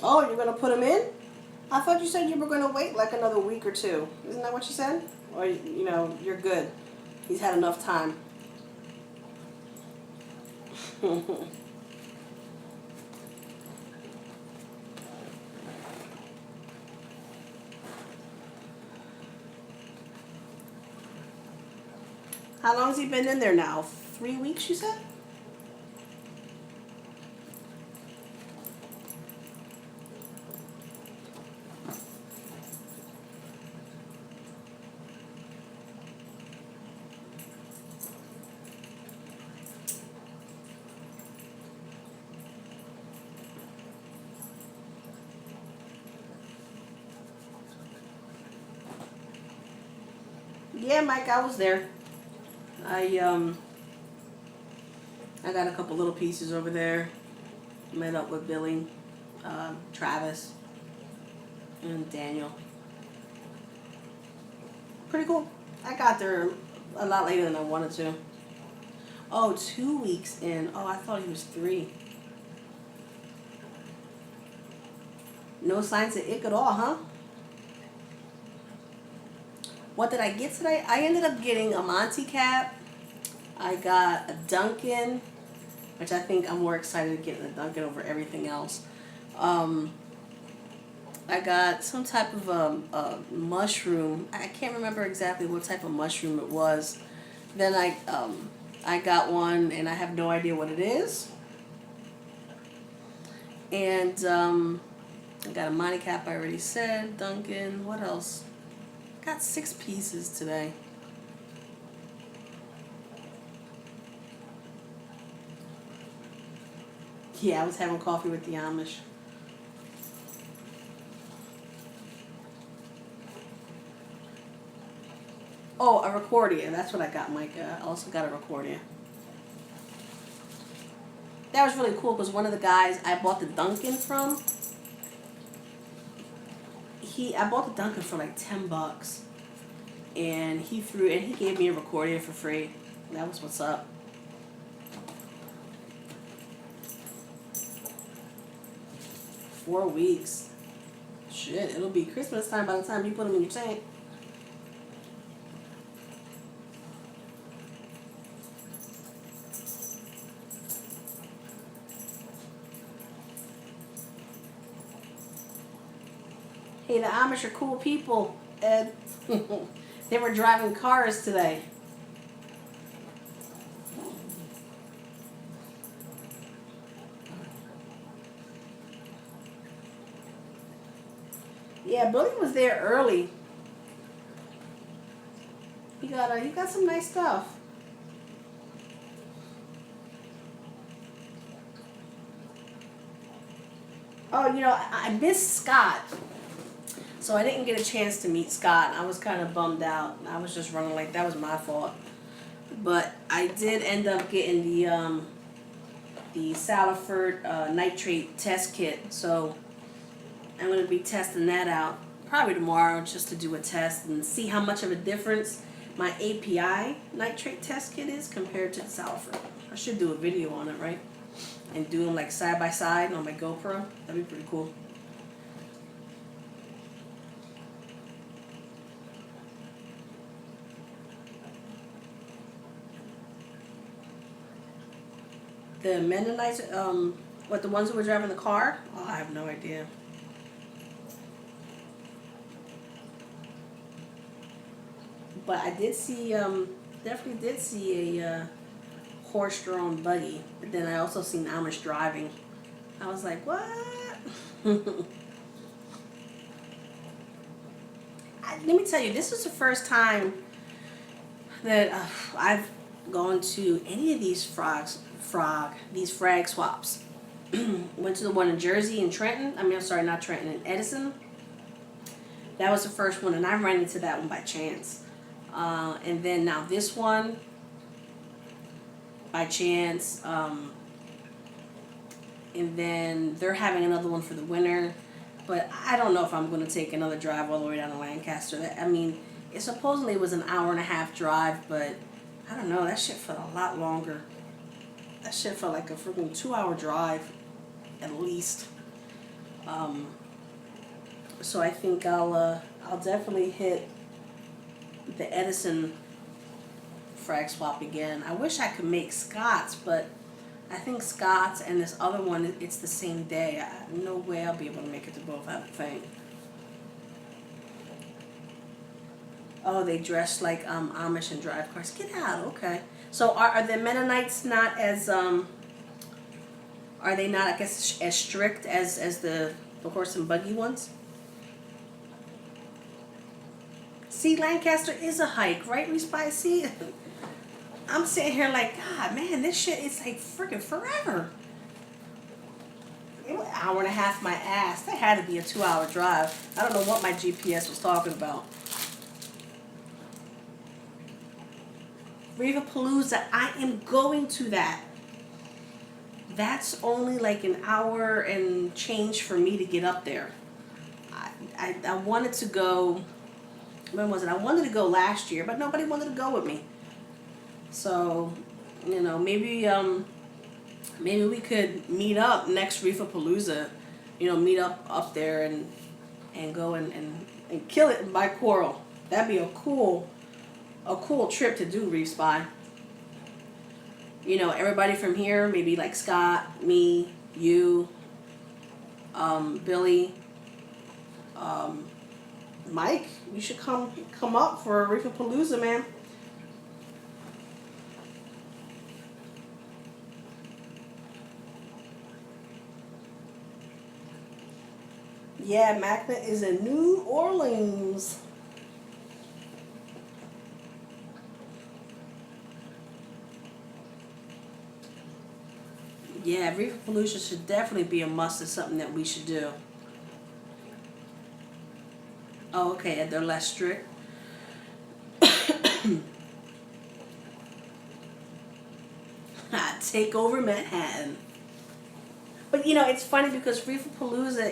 Oh, you're going to put him in? I thought you said you were going to wait like another week or two. Isn't that what you said? Or, you know, you're good. He's had enough time. How long has he been in there now? 3 weeks, you said? Yeah, Mike, I was there. I got a couple little pieces over there. Met up with Billy, Travis, and Daniel. Pretty cool. I got there a lot later than I wanted to. Oh, 2 weeks in. Oh, I thought he was 3. No signs of ick at all, huh? What did I get today? I ended up getting a Monty cap. I got a Dunkin', which I think I'm more excited to get a Dunkin' over everything else. I got some type of a mushroom. I can't remember exactly what type of mushroom it was. Then I got one, and I have no idea what it is. And I got a Monty cap, I already said. Dunkin'. What else? Got 6 pieces today. Yeah, I was having coffee with the Amish. Oh, a Recordia. That's what I got, Mike. I also got a Recordia. That was really cool because one of the guys I bought the Dunkin' from, I bought the Dunkin' for like $10, and he gave me a Recordia for free. That was what's up. $4 weeks. Shit, it'll be Christmas time by the time you put them in your tank. Hey, the Amish are cool people, Ed. They were driving cars today. Yeah, Billy was there early. He got some nice stuff. Oh, you know, I missed Scott. So I didn't get a chance to meet Scott. I was kind of bummed out. I was just running late. That was my fault. But I did end up getting the Saliford nitrate test kit, so I'm going to be testing that out probably tomorrow just to do a test and see how much of a difference my API nitrate test kit is compared to the Saliford. I should do a video on it, right? And do them like side by side on my GoPro. That'd be pretty cool. The Mennonites, what, the ones who were driving the car? Oh, I have no idea. But I did see, definitely did see a horse-drawn buggy. But then I also seen Amish driving. I was like, what? Let me tell you, this is the first time that I've gone to any of these frag swaps. Went to the one in Jersey and Trenton. I mean, I'm sorry, not Trenton, in Edison. That was the first one, and I ran into that one by chance. And then now this one, by chance. And then they're having another one for the winter. But I don't know if I'm going to take another drive all the way down to Lancaster. I mean, it supposedly was an hour and a half drive, but I don't know. That shit felt a lot longer. That shit felt like a freaking 2-hour drive, at least. So I think I'll definitely hit the Edison frag swap again. I wish I could make Scott's, but I think Scott's and this other one, it's the same day. No way I'll be able to make it to both, I don't think. Oh, they dress like Amish and drive cars. Get out, okay. So are the Mennonites not as, are they not, I guess, as strict as the horse and buggy ones? See, Lancaster is a hike, right? We see. I'm sitting here like, God, man, this shit is like freaking forever. It was an hour and a half my ass. That had to be a 2-hour drive. I don't know what my GPS was talking about. Palooza, I am going to that. That's only like an hour and change for me to get up there. I wanted to go, when was it? I wanted to go last year, but nobody wanted to go with me. So, you know, maybe we could meet up next Palooza, you know, meet up there and go and kill it by Coral. That'd be a cool trip to do, Reef Spy. You know, everybody from here, maybe like Scott, me, you, Billy, Mike, you should come up for a Palooza, man. Yeah, Magna is in New Orleans. Yeah, Palooza should definitely be a must. It's something that we should do. Oh, okay, and they're less strict. Take over Manhattan. But you know, it's funny because Palooza,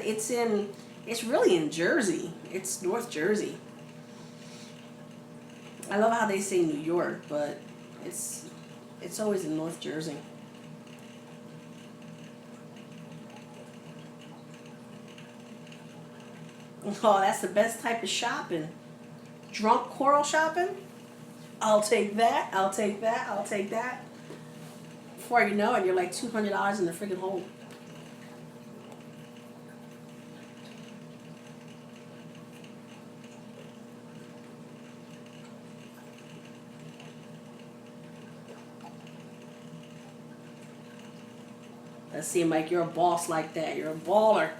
it's really in Jersey. It's North Jersey. I love how they say New York, but it's always in North Jersey. Oh, that's the best type of shopping. Drunk Coral shopping? I'll take that, I'll take that, I'll take that. Before you know it, you're like $200 in the freaking hole. Let's see, Mike, you're a boss like that. You're a baller.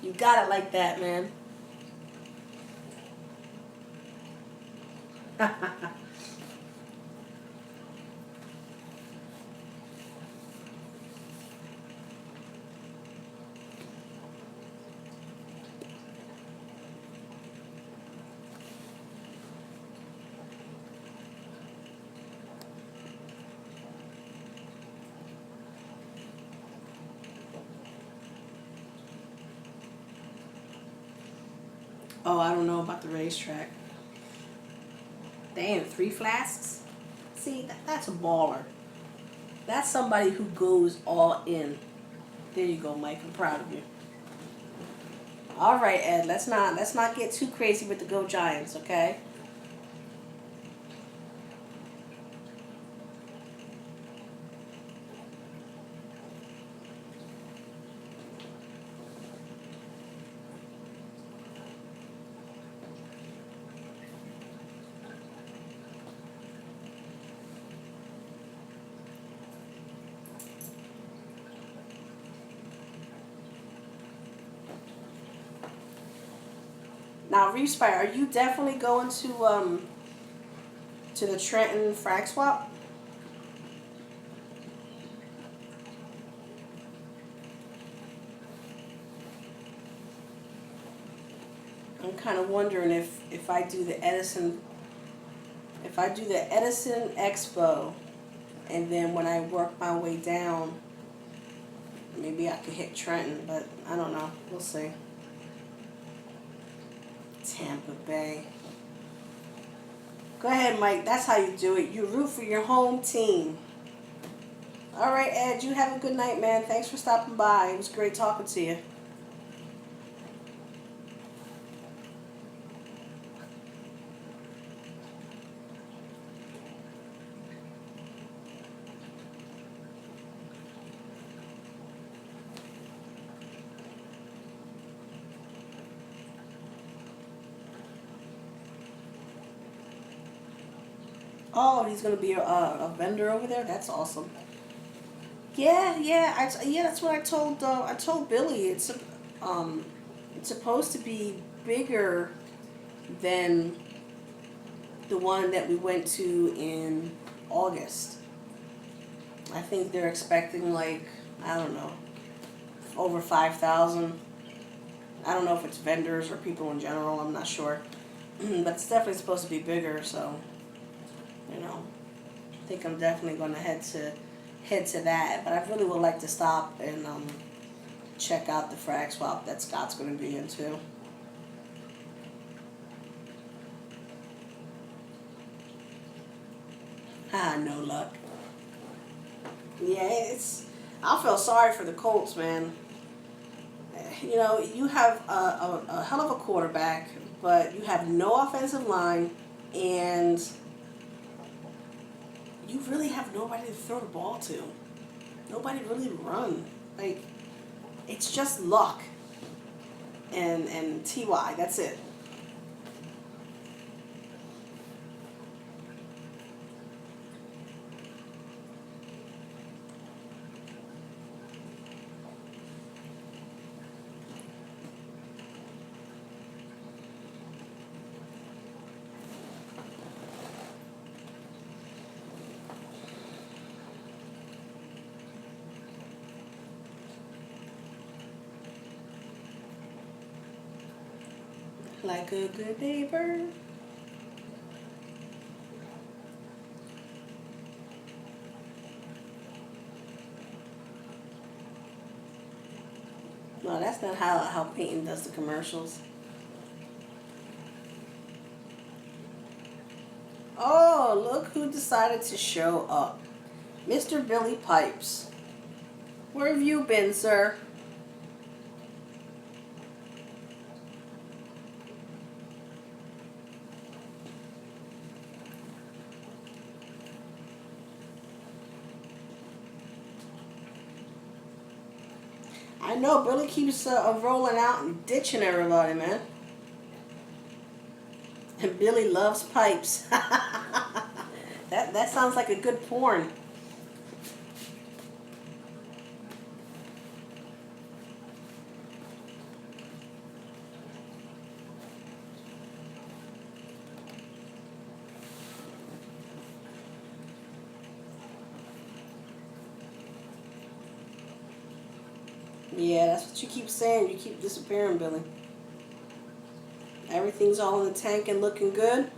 You got it like that, man. Oh, I don't know about the racetrack. Damn, 3 flasks? See, that's a baller. That's somebody who goes all in. There you go, Mike. I'm proud of you. All right, Ed. Let's not get too crazy with the Go Giants, okay? Now, Respire, are you definitely going to the Trenton frag swap? I'm kind of wondering if I do the Edison Expo, and then when I work my way down, maybe I could hit Trenton, but I don't know. We'll see. Tampa Bay. Go ahead, Mike. That's how you do it. You root for your home team. All right, Ed. You have a good night, man. Thanks for stopping by. It was great talking to you. Oh, he's gonna be a vendor over there. That's awesome. Yeah. That's what I told Billy. It's supposed to be bigger than the one that we went to in August. I think they're expecting like, I don't know, over 5,000. I don't know if it's vendors or people in general. I'm not sure, but it's definitely supposed to be bigger. So, I think I'm definitely going to head to that. But I really would like to stop and check out the frag swap that Scott's going to be into. No luck. Yeah, I feel sorry for the Colts, man. You have a hell of a quarterback, but you have no offensive line, and you really have nobody to throw the ball to. Nobody really to run. Like, it's just Luck and Ty. That's it. Like a good neighbor. No, that's not how Peyton does the commercials. Oh, look who decided to show up. Mr. Billy Pipes. Where have you been, sir? I know, Billy keeps rolling out and ditching everybody, man. And Billy loves pipes. That sounds like a good porn. Yeah, that's what you keep saying. You keep disappearing, Billy. Everything's all in the tank and looking good.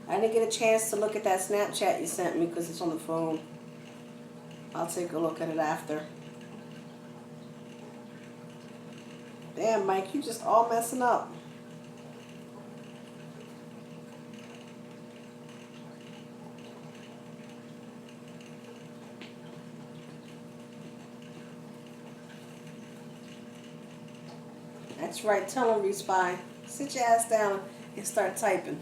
I didn't get a chance to look at that Snapchat you sent me because it's on the phone. I'll take a look at it after. Damn, Mike, you just all messing up. That's right. Tell him, Respy. Sit your ass down and start typing.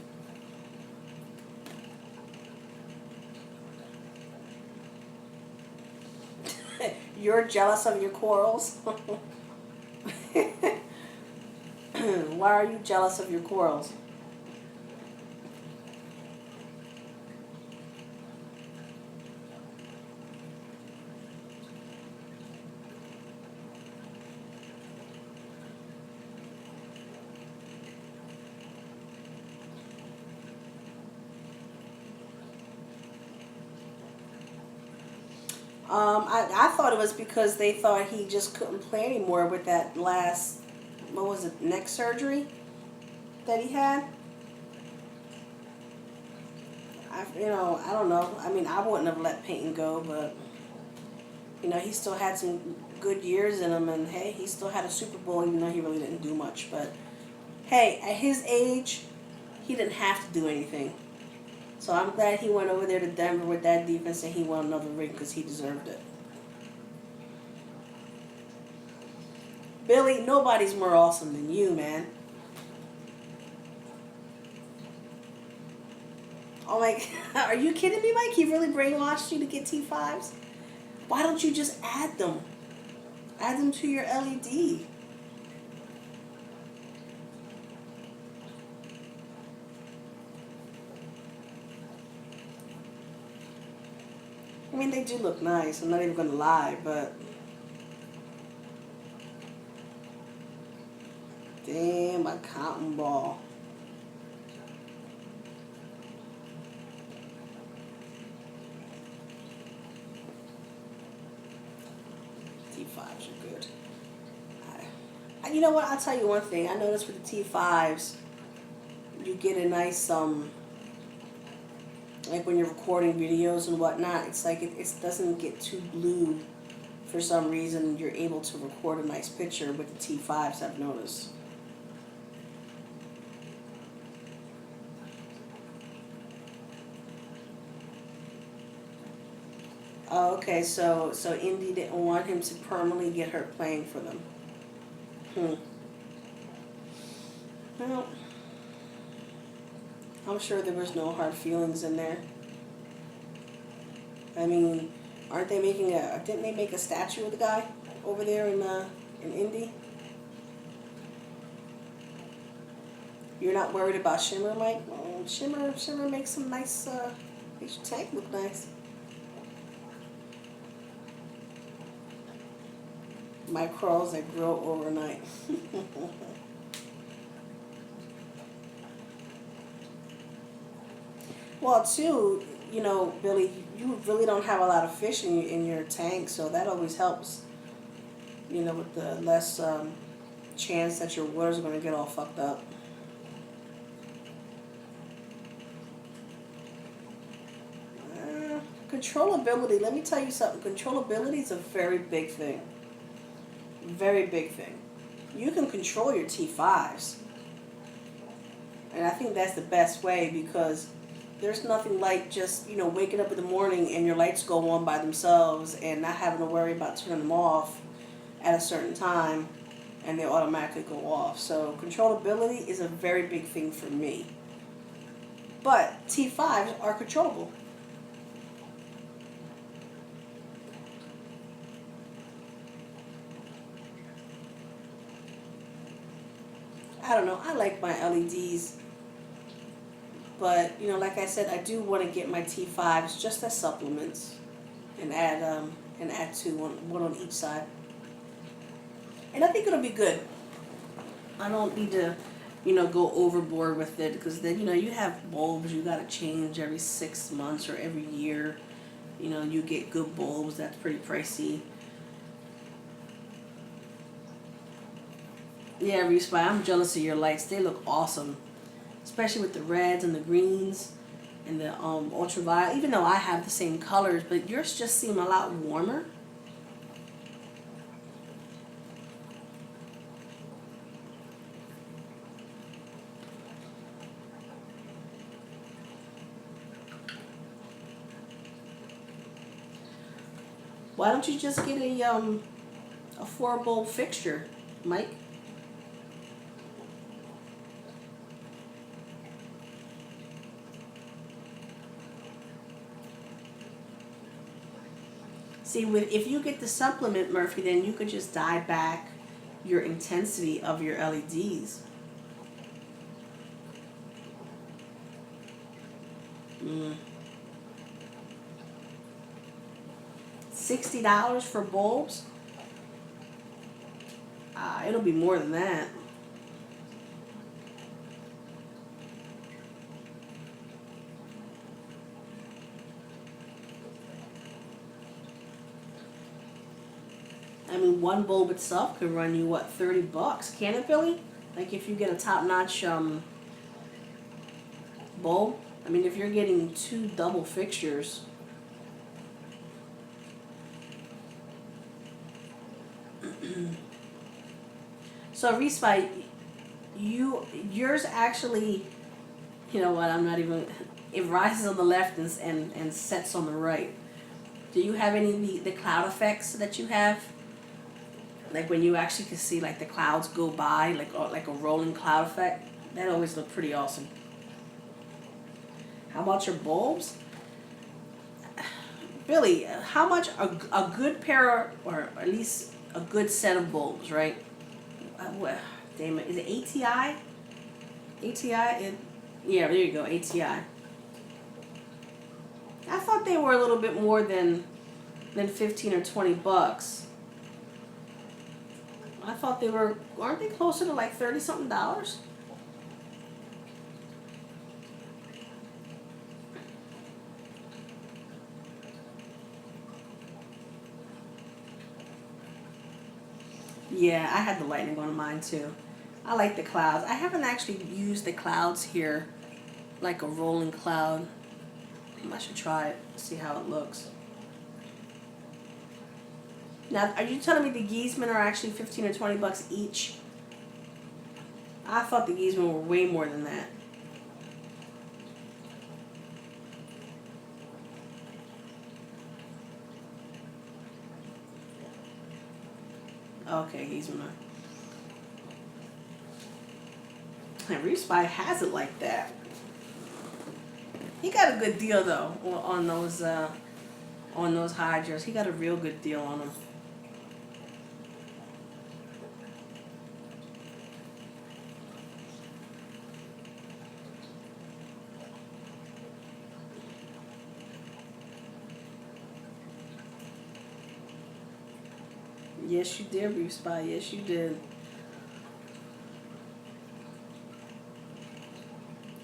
You're jealous of your quarrels? Why are you jealous of your quarrels? I thought it was because they thought he just couldn't play anymore with that last, what was it, neck surgery that he had. I don't know. I mean, I wouldn't have let Peyton go, but, he still had some good years in him, and hey, he still had a Super Bowl, even though he really didn't do much. But, hey, at his age, he didn't have to do anything. So I'm glad he went over there to Denver with that defense and he won another ring because he deserved it. Billy, nobody's more awesome than you, man. Oh my God, are you kidding me, Mike? He really brainwashed you to get T5s? Why don't you just add them? Add them to your LED. I mean, they do look nice. I'm not even going to lie, but... Damn, a cotton ball. T5s are good. You know what? I'll tell you one thing. I noticed with the T5s, you get a nice... like when you're recording videos and whatnot, it's like it doesn't get too blue for some reason. You're able to record a nice picture with the T5s, I've noticed. Oh, okay, so Indy didn't want him to permanently get hurt playing for them. Well, I'm sure there was no hard feelings in there. I mean, didn't they make a statue of the guy over there in Indy? You're not worried about Shimmer, Mike? Well, Shimmer makes some nice, makes your tank look nice. My curls that grow overnight. Well, too, Billy, you really don't have a lot of fish in your tank, so that always helps. With the less chance that your water's going to get all fucked up. Controllability, let me tell you something. Controllability is a very big thing. Very big thing. You can control your T5s. And I think that's the best way because there's nothing like just, waking up in the morning and your lights go on by themselves and not having to worry about turning them off at a certain time and they automatically go off. So controllability is a very big thing for me. But T5s are controllable. I don't know. I like my LEDs. But, like I said, I do want to get my T5s just as supplements and add two, one on each side. And I think it'll be good. I don't need to, go overboard with it because then, you have bulbs you got to change every 6 months or every year. You get good bulbs. That's pretty pricey. Yeah, Respy, I'm jealous of your lights. They look awesome. Especially with the reds and the greens and the ultraviolet. Even though I have the same colors, but yours just seem a lot warmer. Why don't you just get a 4-bulb fixture, Mike? See, if you get the supplement, Murphy, then you could just dial back your intensity of your LEDs. $60 for bulbs? It'll be more than that. I mean, one bulb itself could run you, what, $30? Can it, Billy? Like if you get a top-notch bulb. I mean, if you're getting 2 double fixtures. So, Respite, yours actually, you know what, I'm not even, it rises on the left and sets on the right. Do you have any of the cloud effects that you have? Like when you actually can see like the clouds go by, like a rolling cloud effect? That always looked pretty awesome. How about your bulbs? Billy, how much a good pair, or at least a good set of bulbs, right? Damn it, is it ATI? ATI? Yeah, there you go, ATI. I thought they were a little bit more than 15 or $20. I thought they were, aren't they closer to like $30-something? Yeah, I had the lightning on mine too. I like the clouds. I haven't actually used the clouds here, like a rolling cloud. I should try it, see how it looks. Now, are you telling me the Giesman are actually 15 or $20 each? I thought the Giesman were way more than that. Okay, Giesman. And Respite has it like that. He got a good deal though on those hydrants. He got a real good deal on them. Yes, you did, Respite. Yes, you did.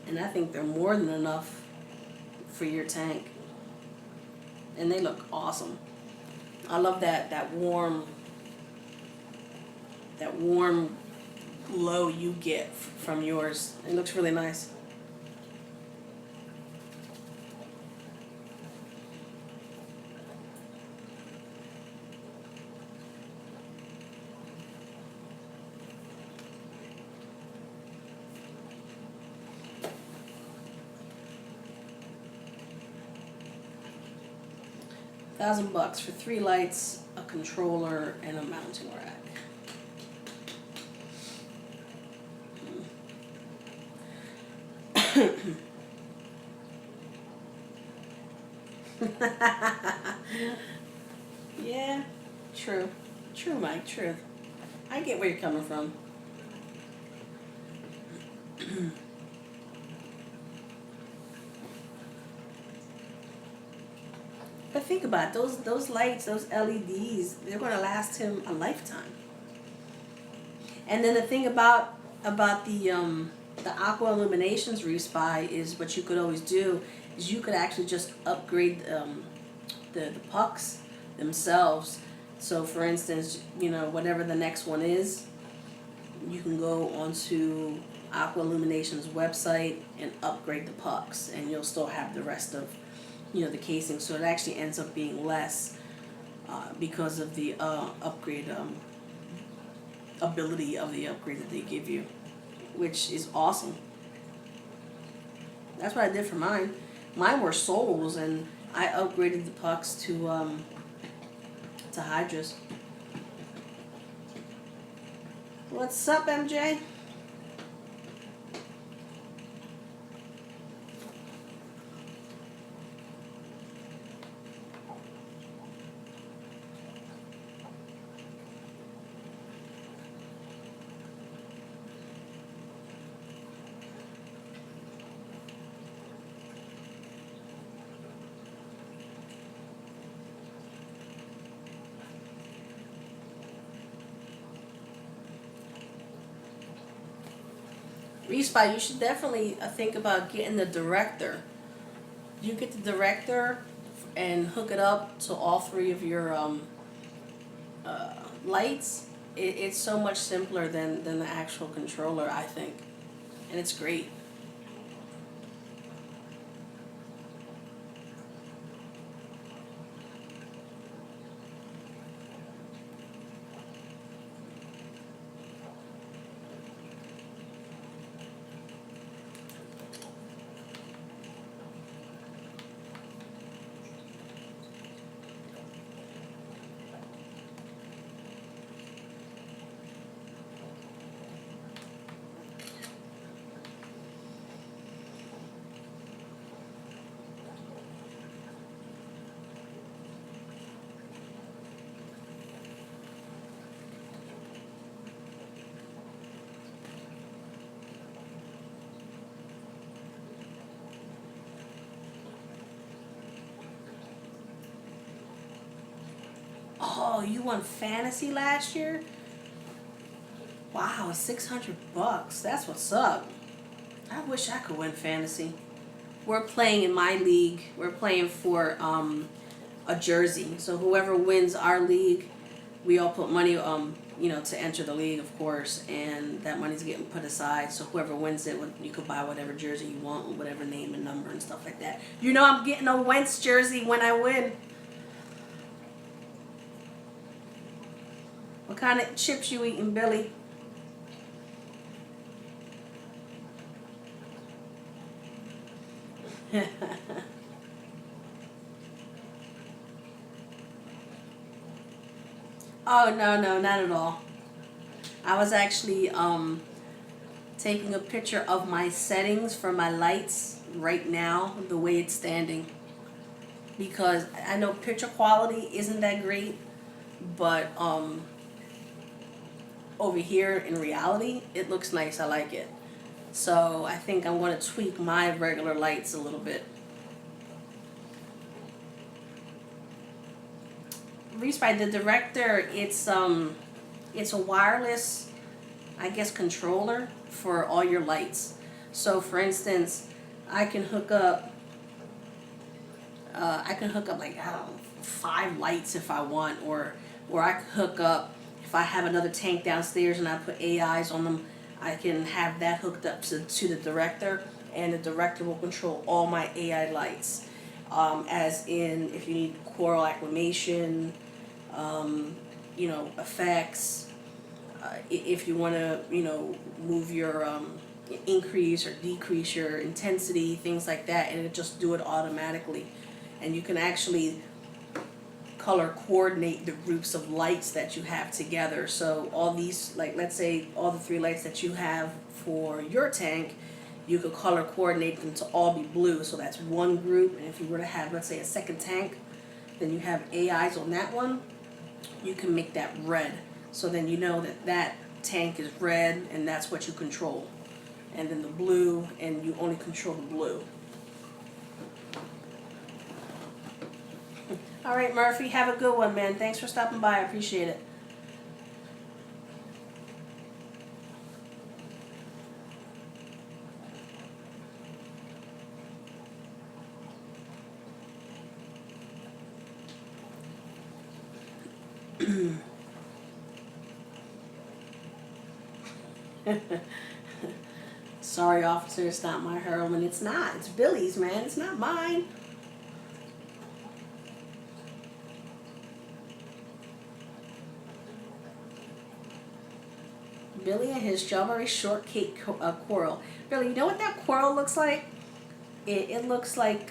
And I think they're more than enough for your tank. And they look awesome. I love that warm glow you get from yours. It looks really nice. $1,000 for 3 lights, a controller, and a mounting rack. Yeah, true. True, Mike, true. I get where you're coming from. But think about it, those lights, those LEDs, they're going to last him a lifetime. And then the thing about the aqua illuminations Respy is what you could always do is you could actually just upgrade the pucks themselves. So for instance, you know, whatever the next one is, you can go onto Aqua Illumination's website and upgrade the pucks, and you'll still have the rest of, you know, the casing. So it actually ends up being less because of the upgrade ability of the upgrade that they give you, which is awesome. That's what I did for mine. Mine were souls, and I upgraded the pucks to to hydras. What's up, MJ? Respy, you should definitely think about getting the director. You get the director and hook it up to all three of your lights. It's so much simpler than the actual controller, I think, and it's great. Oh, you won fantasy last year? Wow, $600. That's what's up. I wish I could win fantasy. We're playing in my league. We're playing for a jersey. So whoever wins our league, we all put money to enter the league, of course, and that money's getting put aside. So whoever wins it, you could buy whatever jersey you want with whatever name and number and stuff like that. You know, I'm getting a Wentz jersey when I win. What kind of chips you eating, Billy? Oh, no, not at all. I was actually taking a picture of my settings for my lights right now, the way it's standing. Because I know picture quality isn't that great, but over here in reality, it looks nice. I like it. So I think I'm going to tweak my regular lights a little bit. Respy, the director, it's a wireless, I guess, controller for all your lights. So for instance, I can hook up like, I don't know, 5 lights if I want, or I could hook up, if I have another tank downstairs and I put AIs on them, I can have that hooked up to the director, and the director will control all my AI lights. As in, if you need choral acclamation, effects, if you want to, move your increase or decrease your intensity, things like that, and it just do it automatically. And you can actually color coordinate the groups of lights that you have together. So all these, like, let's say all the 3 lights that you have for your tank, you could color coordinate them to all be blue. So that's one group. And if you were to have, let's say, a second tank, then you have AIs on that one, you can make that red. So then you know that tank is red, and that's what you control. And then the blue, and you only control the blue. All right, Murphy, have a good one, man. Thanks for stopping by. I appreciate it. Sorry, officer, it's not my heroin. It's not. It's Billy's, man. It's not mine. Billy and his strawberry shortcake coral. Billy, you know what that coral looks like? It looks like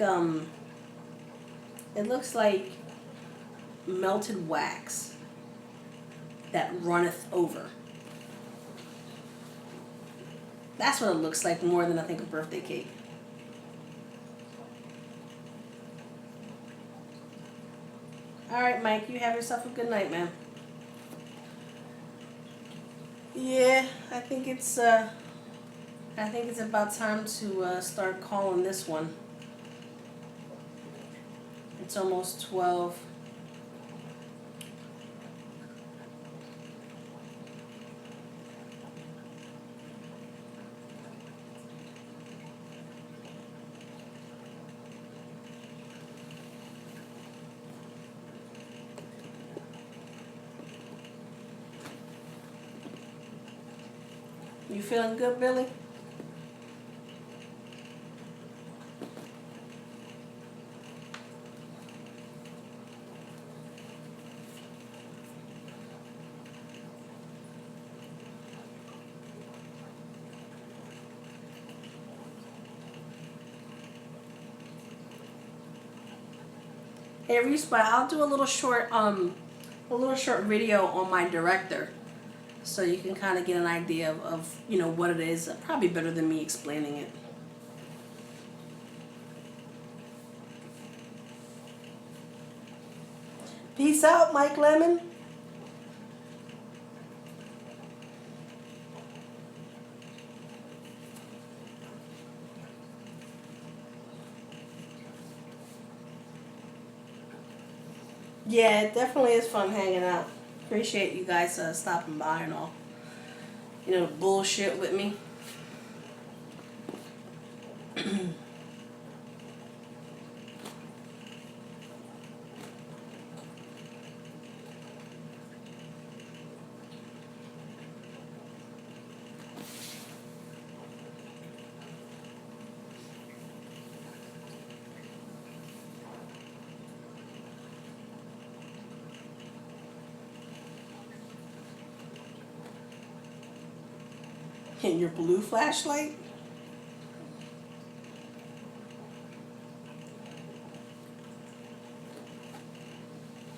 melted wax that runneth over. That's what it looks like more than I think a birthday cake. All right, Mike, you have yourself a good night, man. Yeah, I think it's about time to start calling this one. It's almost 12. You feeling good, Billy? Hey, Respy, I'll do a little short video on my director, so you can kind of get an idea of you know what it is. Probably better than me explaining it. Peace out, Mike Lemon. Yeah, it definitely is fun hanging out. Appreciate you guys stopping by and all. You know, bullshit with me. And your blue flashlight?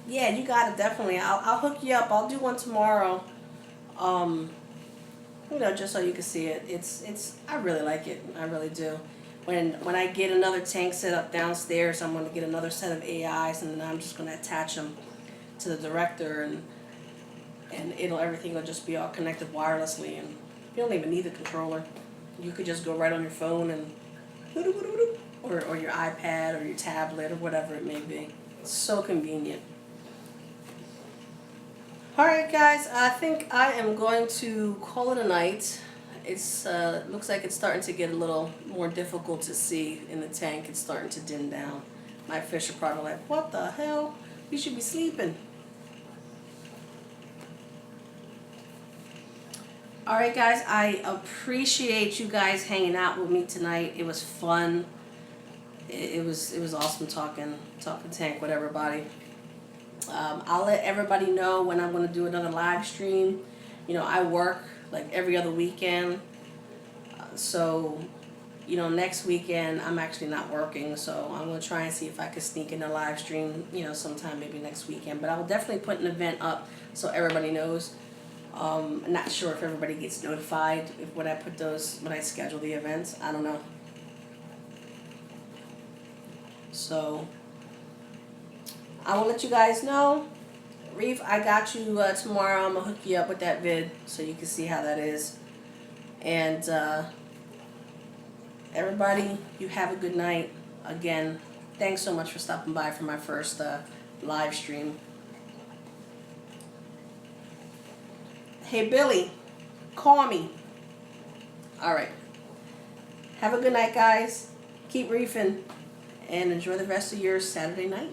Yeah, you got it, definitely. I'll hook you up. I'll do one tomorrow. You know, just so you can see it. It's I really like it. I really do. When I get another tank set up downstairs, I'm going to get another set of AIs, and then I'm just going to attach them to the director, and everything will just be all connected wirelessly, and you don't even need the controller. You could just go right on your phone and or your iPad or your tablet or whatever it may be. It's so convenient. Alright guys, I think I am going to call it a night. It's looks like it's starting to get a little more difficult to see in the tank. It's starting to dim down. My fish are probably like, what the hell? We should be sleeping. Alright guys, I appreciate you guys hanging out with me tonight. It was fun. It was awesome talking tank with everybody. I'll let everybody know when I'm going to do another live stream. You know, I work like every other weekend. So, you know, next weekend I'm actually not working. So I'm going to try and see if I can sneak in a live stream, you know, sometime maybe next weekend. But I will definitely put an event up so everybody knows. I'm not sure if everybody gets notified when I schedule the events. I don't know. So I will let you guys know. Reef, I got you tomorrow. I'm going to hook you up with that vid so you can see how that is. And everybody, you have a good night. Again, thanks so much for stopping by for my first live stream. Hey, Billy, call me. All right. Have a good night, guys. Keep reefing and enjoy the rest of your Saturday night.